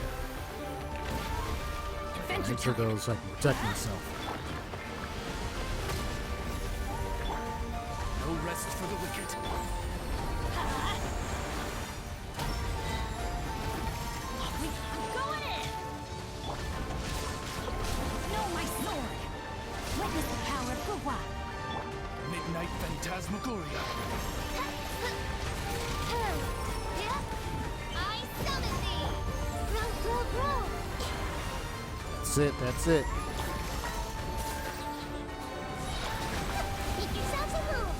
Adventure Thanks for time. those so I can protect myself. No rest for the wicked. I'm going in. No, my sword. Witness the power of Gugwa. Midnight Phantasmagoria. I summon thee! Bro! That's it. That's it. Make yourselves a move!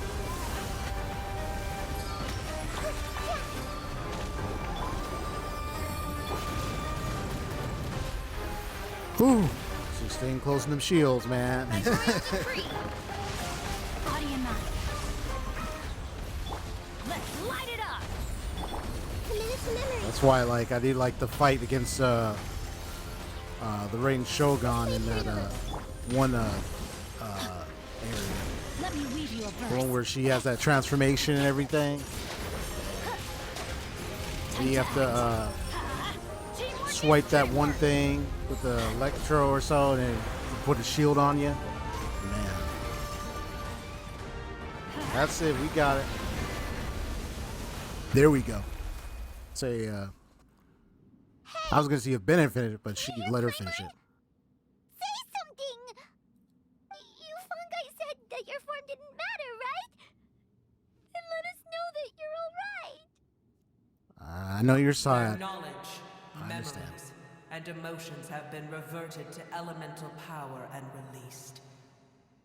Whew. She's staying close to them shields, man. Body and mind. Let's light it up. Committed to memory. That's why, like, I did like the fight against the Rain Shogun in that one area. Let me weave you a The verse. one where she has that transformation and everything. And you have to swipe that one thing with the electro or so, and then put a shield on you. Man, that's it. We got it. There we go. Say, I was gonna see if Ben finished it, but she let her finish it. Say something! You fungi said that your form didn't matter, right? Then let us know that you're alright. I know your Their side. knowledge, I understand. memories, and emotions have been reverted to elemental power and released.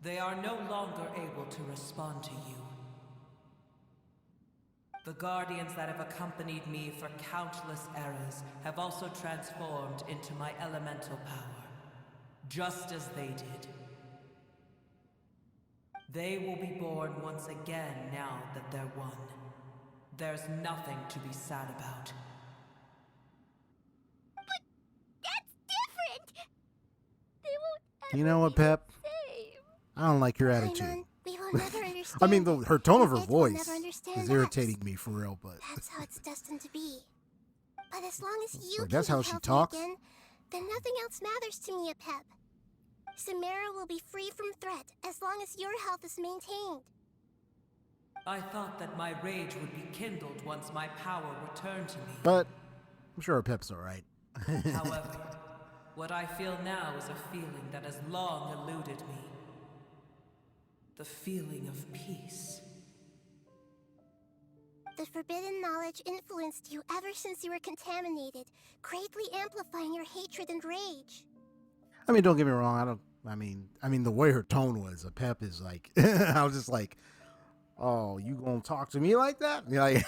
They are no longer able to respond to you. The guardians that have accompanied me for countless eras have also transformed into my elemental power, just as they did. They will be born once again now that they're one. There's nothing to be sad about. That's different! They won't ever You know what, be the Pep? same. I don't like your attitude. Paimon, we will never understand. I mean, her tone of her It will voice never understand is us. irritating me for real, but That's how it's destined to be. But as long as you like, that's can how be she healthy talks? again, then nothing else matters to me, Pep. Samara will be free from threat as long as your health is maintained. I thought that my rage would be kindled once my power returned to me. but I'm sure her Pep's all right. However, what I feel now is a feeling that has long eluded me. The feeling of peace. The forbidden knowledge influenced you ever since you were contaminated, greatly amplifying your hatred and rage. I mean, don't get me wrong. I mean, the way her tone was, a Pep is like, I was just like, oh, you gonna talk to me like that? You're like,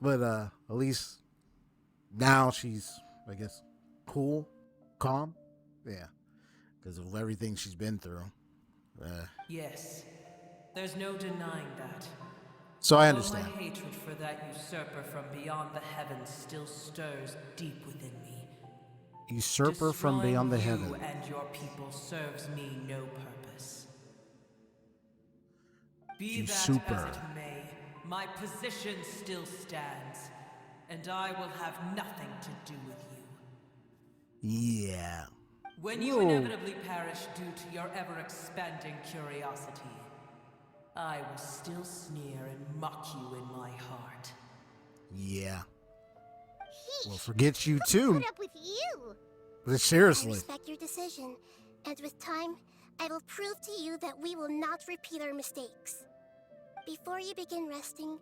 but at least now she's, I guess, cool, calm, yeah, because of everything she's been through. Yes, there's no denying that. So I Although understand. my hatred for that usurper from beyond the heavens still stirs deep within me. Usurper from Destroying beyond the you heaven. and your people serves me no purpose. Be Usurper. that as it may, my position still stands, and I will have nothing to do with you. Yeah. When you inevitably perish due to your ever-expanding curiosity, I will still sneer and mock you in my heart. Yeah. Heesh. Well, forget you Who too. put up with you? I Seriously. respect your decision, and with time, I will prove to you that we will not repeat our mistakes. Before you begin resting,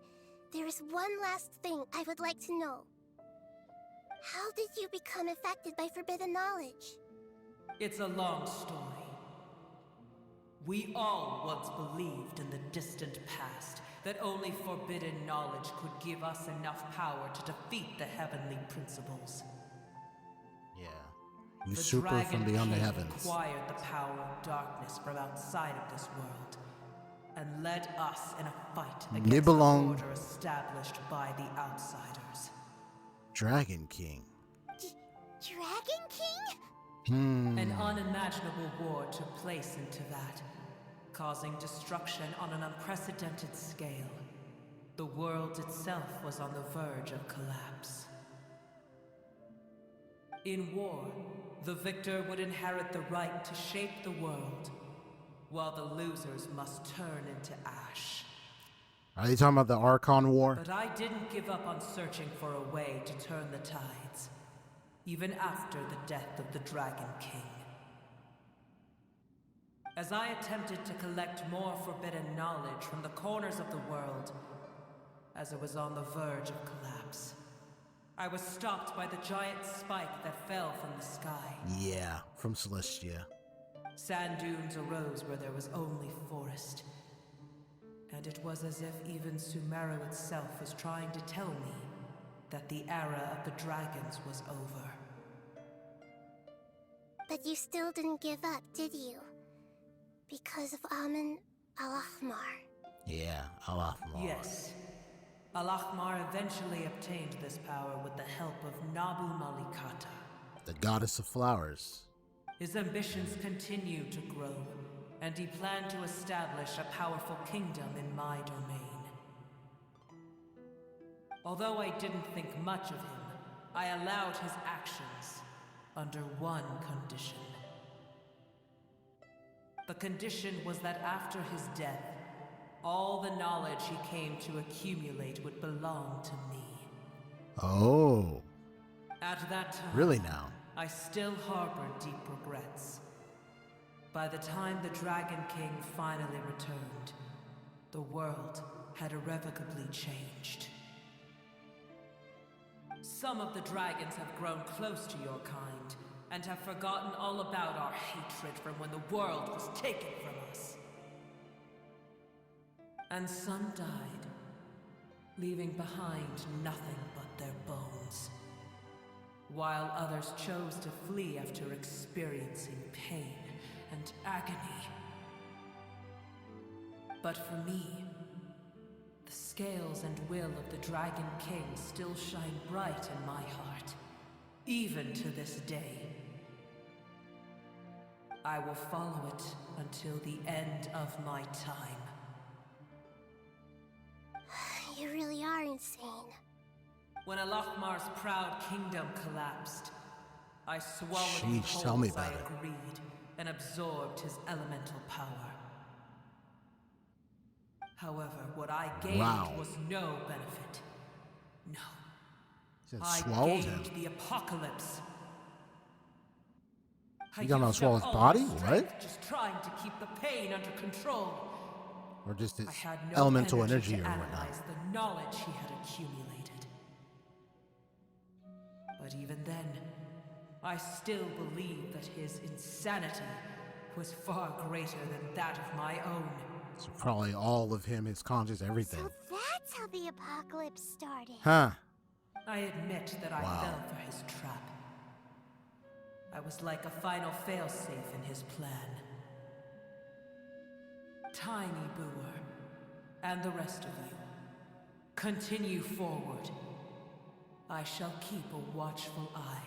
there is one last thing I would like to know. How did you become affected by forbidden knowledge? It's a long story. We all once believed in the distant past that only forbidden knowledge could give us enough power to defeat the heavenly principles. Yeah. The Usurper Dragon from beyond the King heavens. acquired the power of darkness from outside of this world, and led us in a fight against the Nibelung. order established by the outsiders. Dragon King. Dragon King? An unimaginable war took place into that, causing destruction on an unprecedented scale. The world itself was on the verge of collapse. In war, the victor would inherit the right to shape the world, while the losers must turn into ash. Are they talking about the Archon War? But I didn't give up on searching for a way to turn the tides, even after the death of the Dragon King. As I attempted to collect more forbidden knowledge from the corners of the world, as it was on the verge of collapse, I was stopped by the giant spike that fell from the sky. Yeah, from Celestia. Sand dunes arose where there was only forest. And it was as if even Sumeru itself was trying to tell me that the era of the dragons was over. But you still didn't give up, did you? Because of Amun Al-Ahmar. Yeah, Al-Ahmar. Yes. Al-Ahmar eventually obtained this power with the help of Nabu Malikata. The goddess of flowers. His ambitions continued to grow, and he planned to establish a powerful kingdom in my domain. Although I didn't think much of him, I allowed his actions under one condition. The condition was that after his death, all the knowledge he came to accumulate would belong to me. Oh. At that time, Really now? I still harbored deep regrets. By the time the Dragon King finally returned, the world had irrevocably changed. Some of the dragons have grown close to your kind, and have forgotten all about our hatred from when the world was taken from us. And some died, leaving behind nothing but their bones, while others chose to flee after experiencing pain and agony. But for me, the scales and will of the Dragon King still shine bright in my heart, even to this day. I will follow it until the end of my time. You really are insane. When Al-Ahmar's proud kingdom collapsed, I swallowed Sheesh, him tell me whole as I about it. agreed and absorbed his elemental power. However, what I gained Wow. was no benefit. No. He said I swallowed gained him. the apocalypse. You don't know used swallow up his all body? my What? strength just trying to keep the pain under control. Or just his I had no elemental energy to or whatnot. analyze the knowledge he had accumulated. But even then, I still believe that his insanity was far greater than that of my own. So probably all of him, his conscience, everything. So that's how the apocalypse started. Huh. I admit that I Wow. fell for his trap. I was like a final failsafe in his plan. Tiny Booer, and the rest of you, continue forward. I shall keep a watchful eye.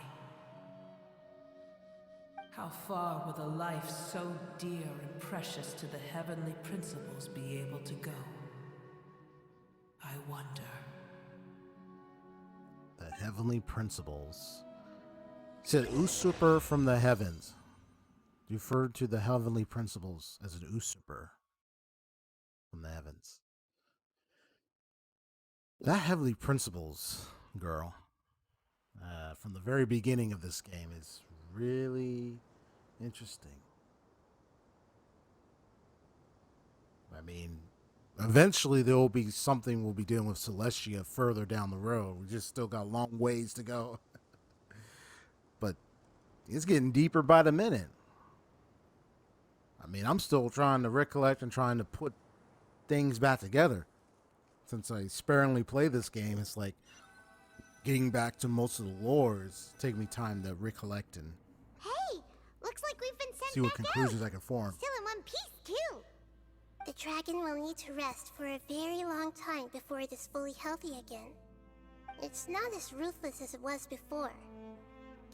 How far will a life so dear and precious to the heavenly principles be able to go? I wonder. The heavenly principles. He said usurper from the heavens. Referred to the heavenly principles as an usurper from the heavens. That heavenly principles, girl, from the very beginning of this game is really interesting. I mean, eventually there will be something we'll be dealing with Celestia further down the road. We just still got a long ways to go. But it's getting deeper by the minute. I mean, I'm still trying to recollect and trying to put things back together. Since I sparingly play this game, it's like getting back to most of the lore is taking me time to recollect and Hey, looks like we've been sent see what back conclusions out. I can form. Still in one piece, too. The dragon will need to rest for a very long time before it is fully healthy again. It's not as ruthless as it was before.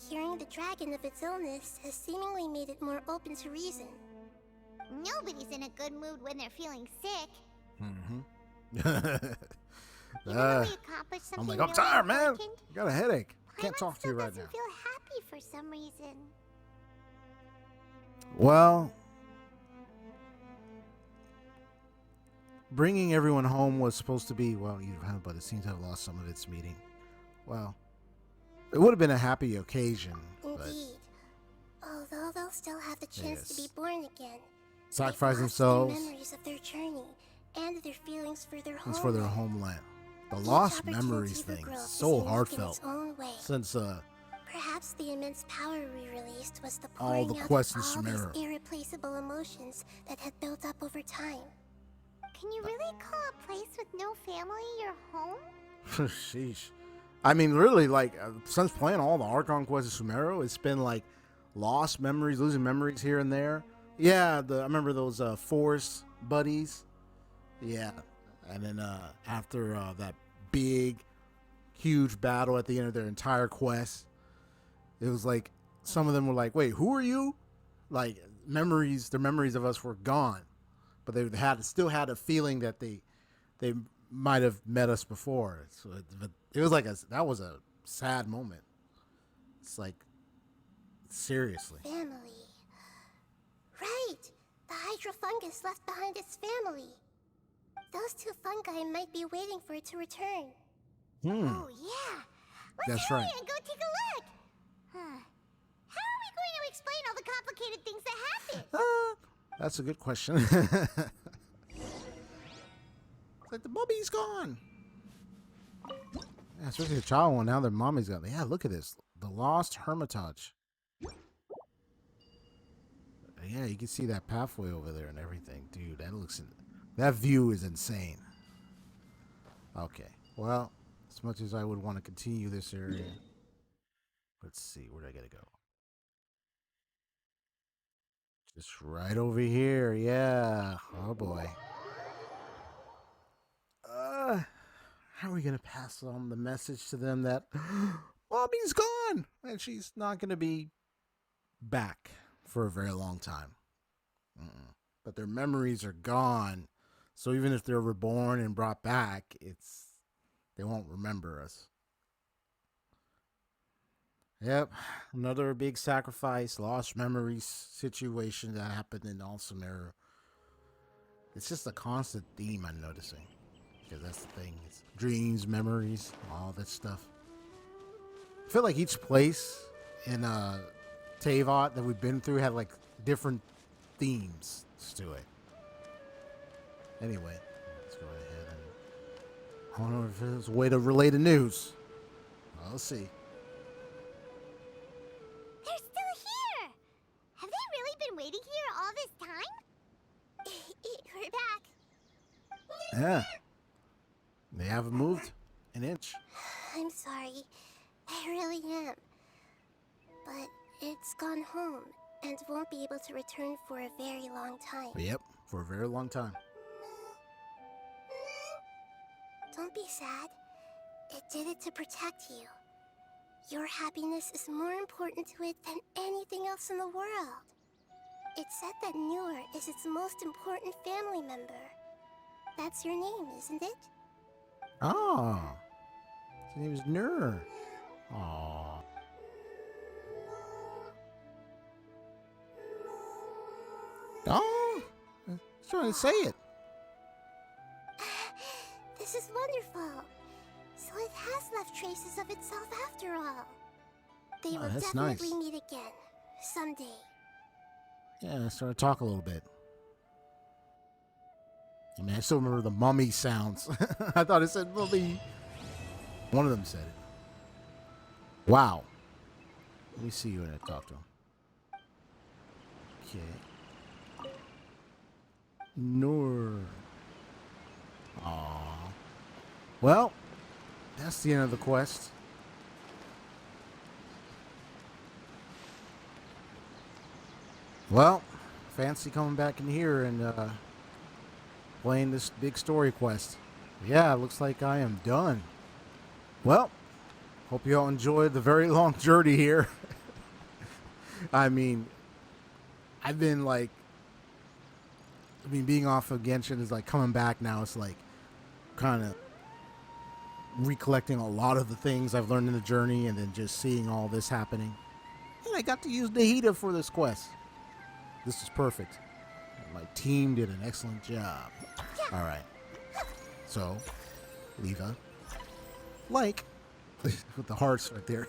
Curing the dragon of its illness has seemingly made it more open to reason. Nobody's in a good mood when they're feeling sick. Mm-hmm. Even though we accomplished something I'm like, I'm really tired, man. important, I got a headache. Can't talk to you right now. Doesn't feel happy for some reason. Well, bringing everyone home was supposed to be, well, but it seems to have lost some of its meaning. Well, it would have been a happy occasion, but Indeed. Although they'll still have the chance to be Yes. born again. sacrifice They've lost their themselves memories of their journey and their feelings for their is home. for their homeland. The lost memories thing is so heartfelt. Since Perhaps the immense power we released was the All pouring the out quests of in all Sumeru. these irreplaceable emotions that had built up over time. Can you really call a place with no family your home? sheesh. I mean, really, like, since playing all the Archon quests in Sumeru, it's been like lost memories, losing memories here and there. Yeah, I remember those forest buddies. Yeah, and then after that big, huge battle at the end of their entire quest, it was like some of them were like, "Wait, who are you?" Like memories, their memories of us were gone, but they still had a feeling that they might have met us before. So it was like that was a sad moment. It's like, seriously. Family. Right! The Hydra fungus left behind its family. Those two fungi might be waiting for it to return. Oh, yeah. Let's That's hurry right. and go take a look. How are we going to explain all the complicated things that happened? That's a good question. It's like the mummy's gone. Yeah, especially the child one. Now their mommy's gone. Yeah, look at this. The Lost Hermitage. Yeah, you can see that pathway over there and everything. Dude, that view is insane. Okay, well, as much as I would want to continue this area, let's see, where do I gotta go? Just right over here, yeah. Oh boy. How are we gonna pass on the message to them that Mommy's gone and she's not gonna be back for a very long time? But their memories are gone, so even if they're reborn and brought back, they won't remember us. Yep, another big sacrifice, lost memories situation that happened in all Sumeru. It's just a constant theme I'm noticing, because that's the thing. It's dreams, memories, all that stuff. I feel like each place in Teyvat that we've been through had like different themes to it. Anyway, let's go ahead and I don't know if there's a way to relay the news. Well, let's see. They're still here. Have they really been waiting here all this time? We're back. Yeah. They haven't moved an inch. I'm sorry. I really am. But it's gone home and won't be able to return for a very long time. Yep, for a very long time. Don't be sad. It did it to protect you. Your happiness is more important to it than anything else in the world. It said that Nur is its most important family member. That's your name, isn't it? Oh. His name is Nur. Aw. Oh, he's trying to say it. This is wonderful. So it has left traces of itself after all. They will that's definitely nice. meet again. Someday. Yeah, started to talk a little bit. I mean, I still remember the mummy sounds. I thought it said mummy. One of them said it. Wow. Let me see you when I talk to him. Okay. Nur. Aww. Well, that's the end of the quest. Well, fancy coming back in here and playing this big story quest. Yeah, looks like I am done. Well, hope you all enjoyed the very long journey here. I mean, being off of Genshin is like coming back now. It's like kind of recollecting a lot of the things I've learned in the journey, and then just seeing all this happening. And I got to use Nahida for this quest. This is perfect. My team did an excellent job. All right. So, leave a like with the hearts right there.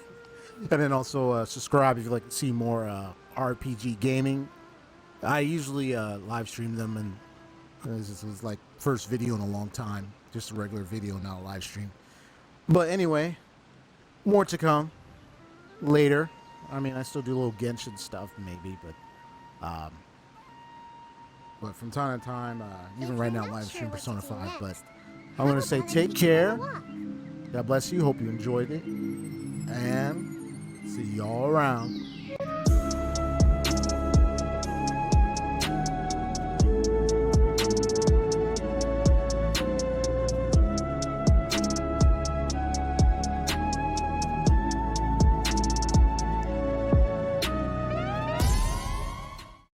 And then also subscribe if you'd like to see more RPG gaming. I usually live stream them, and this was like first video in a long time. Just a regular video, not a live stream. But anyway, more to come later. I mean, I still do a little Genshin stuff maybe, but from time to time, even right now, live stream Persona 5. But I'm going to say take care. God bless you. Hope you enjoyed it. And see y'all around.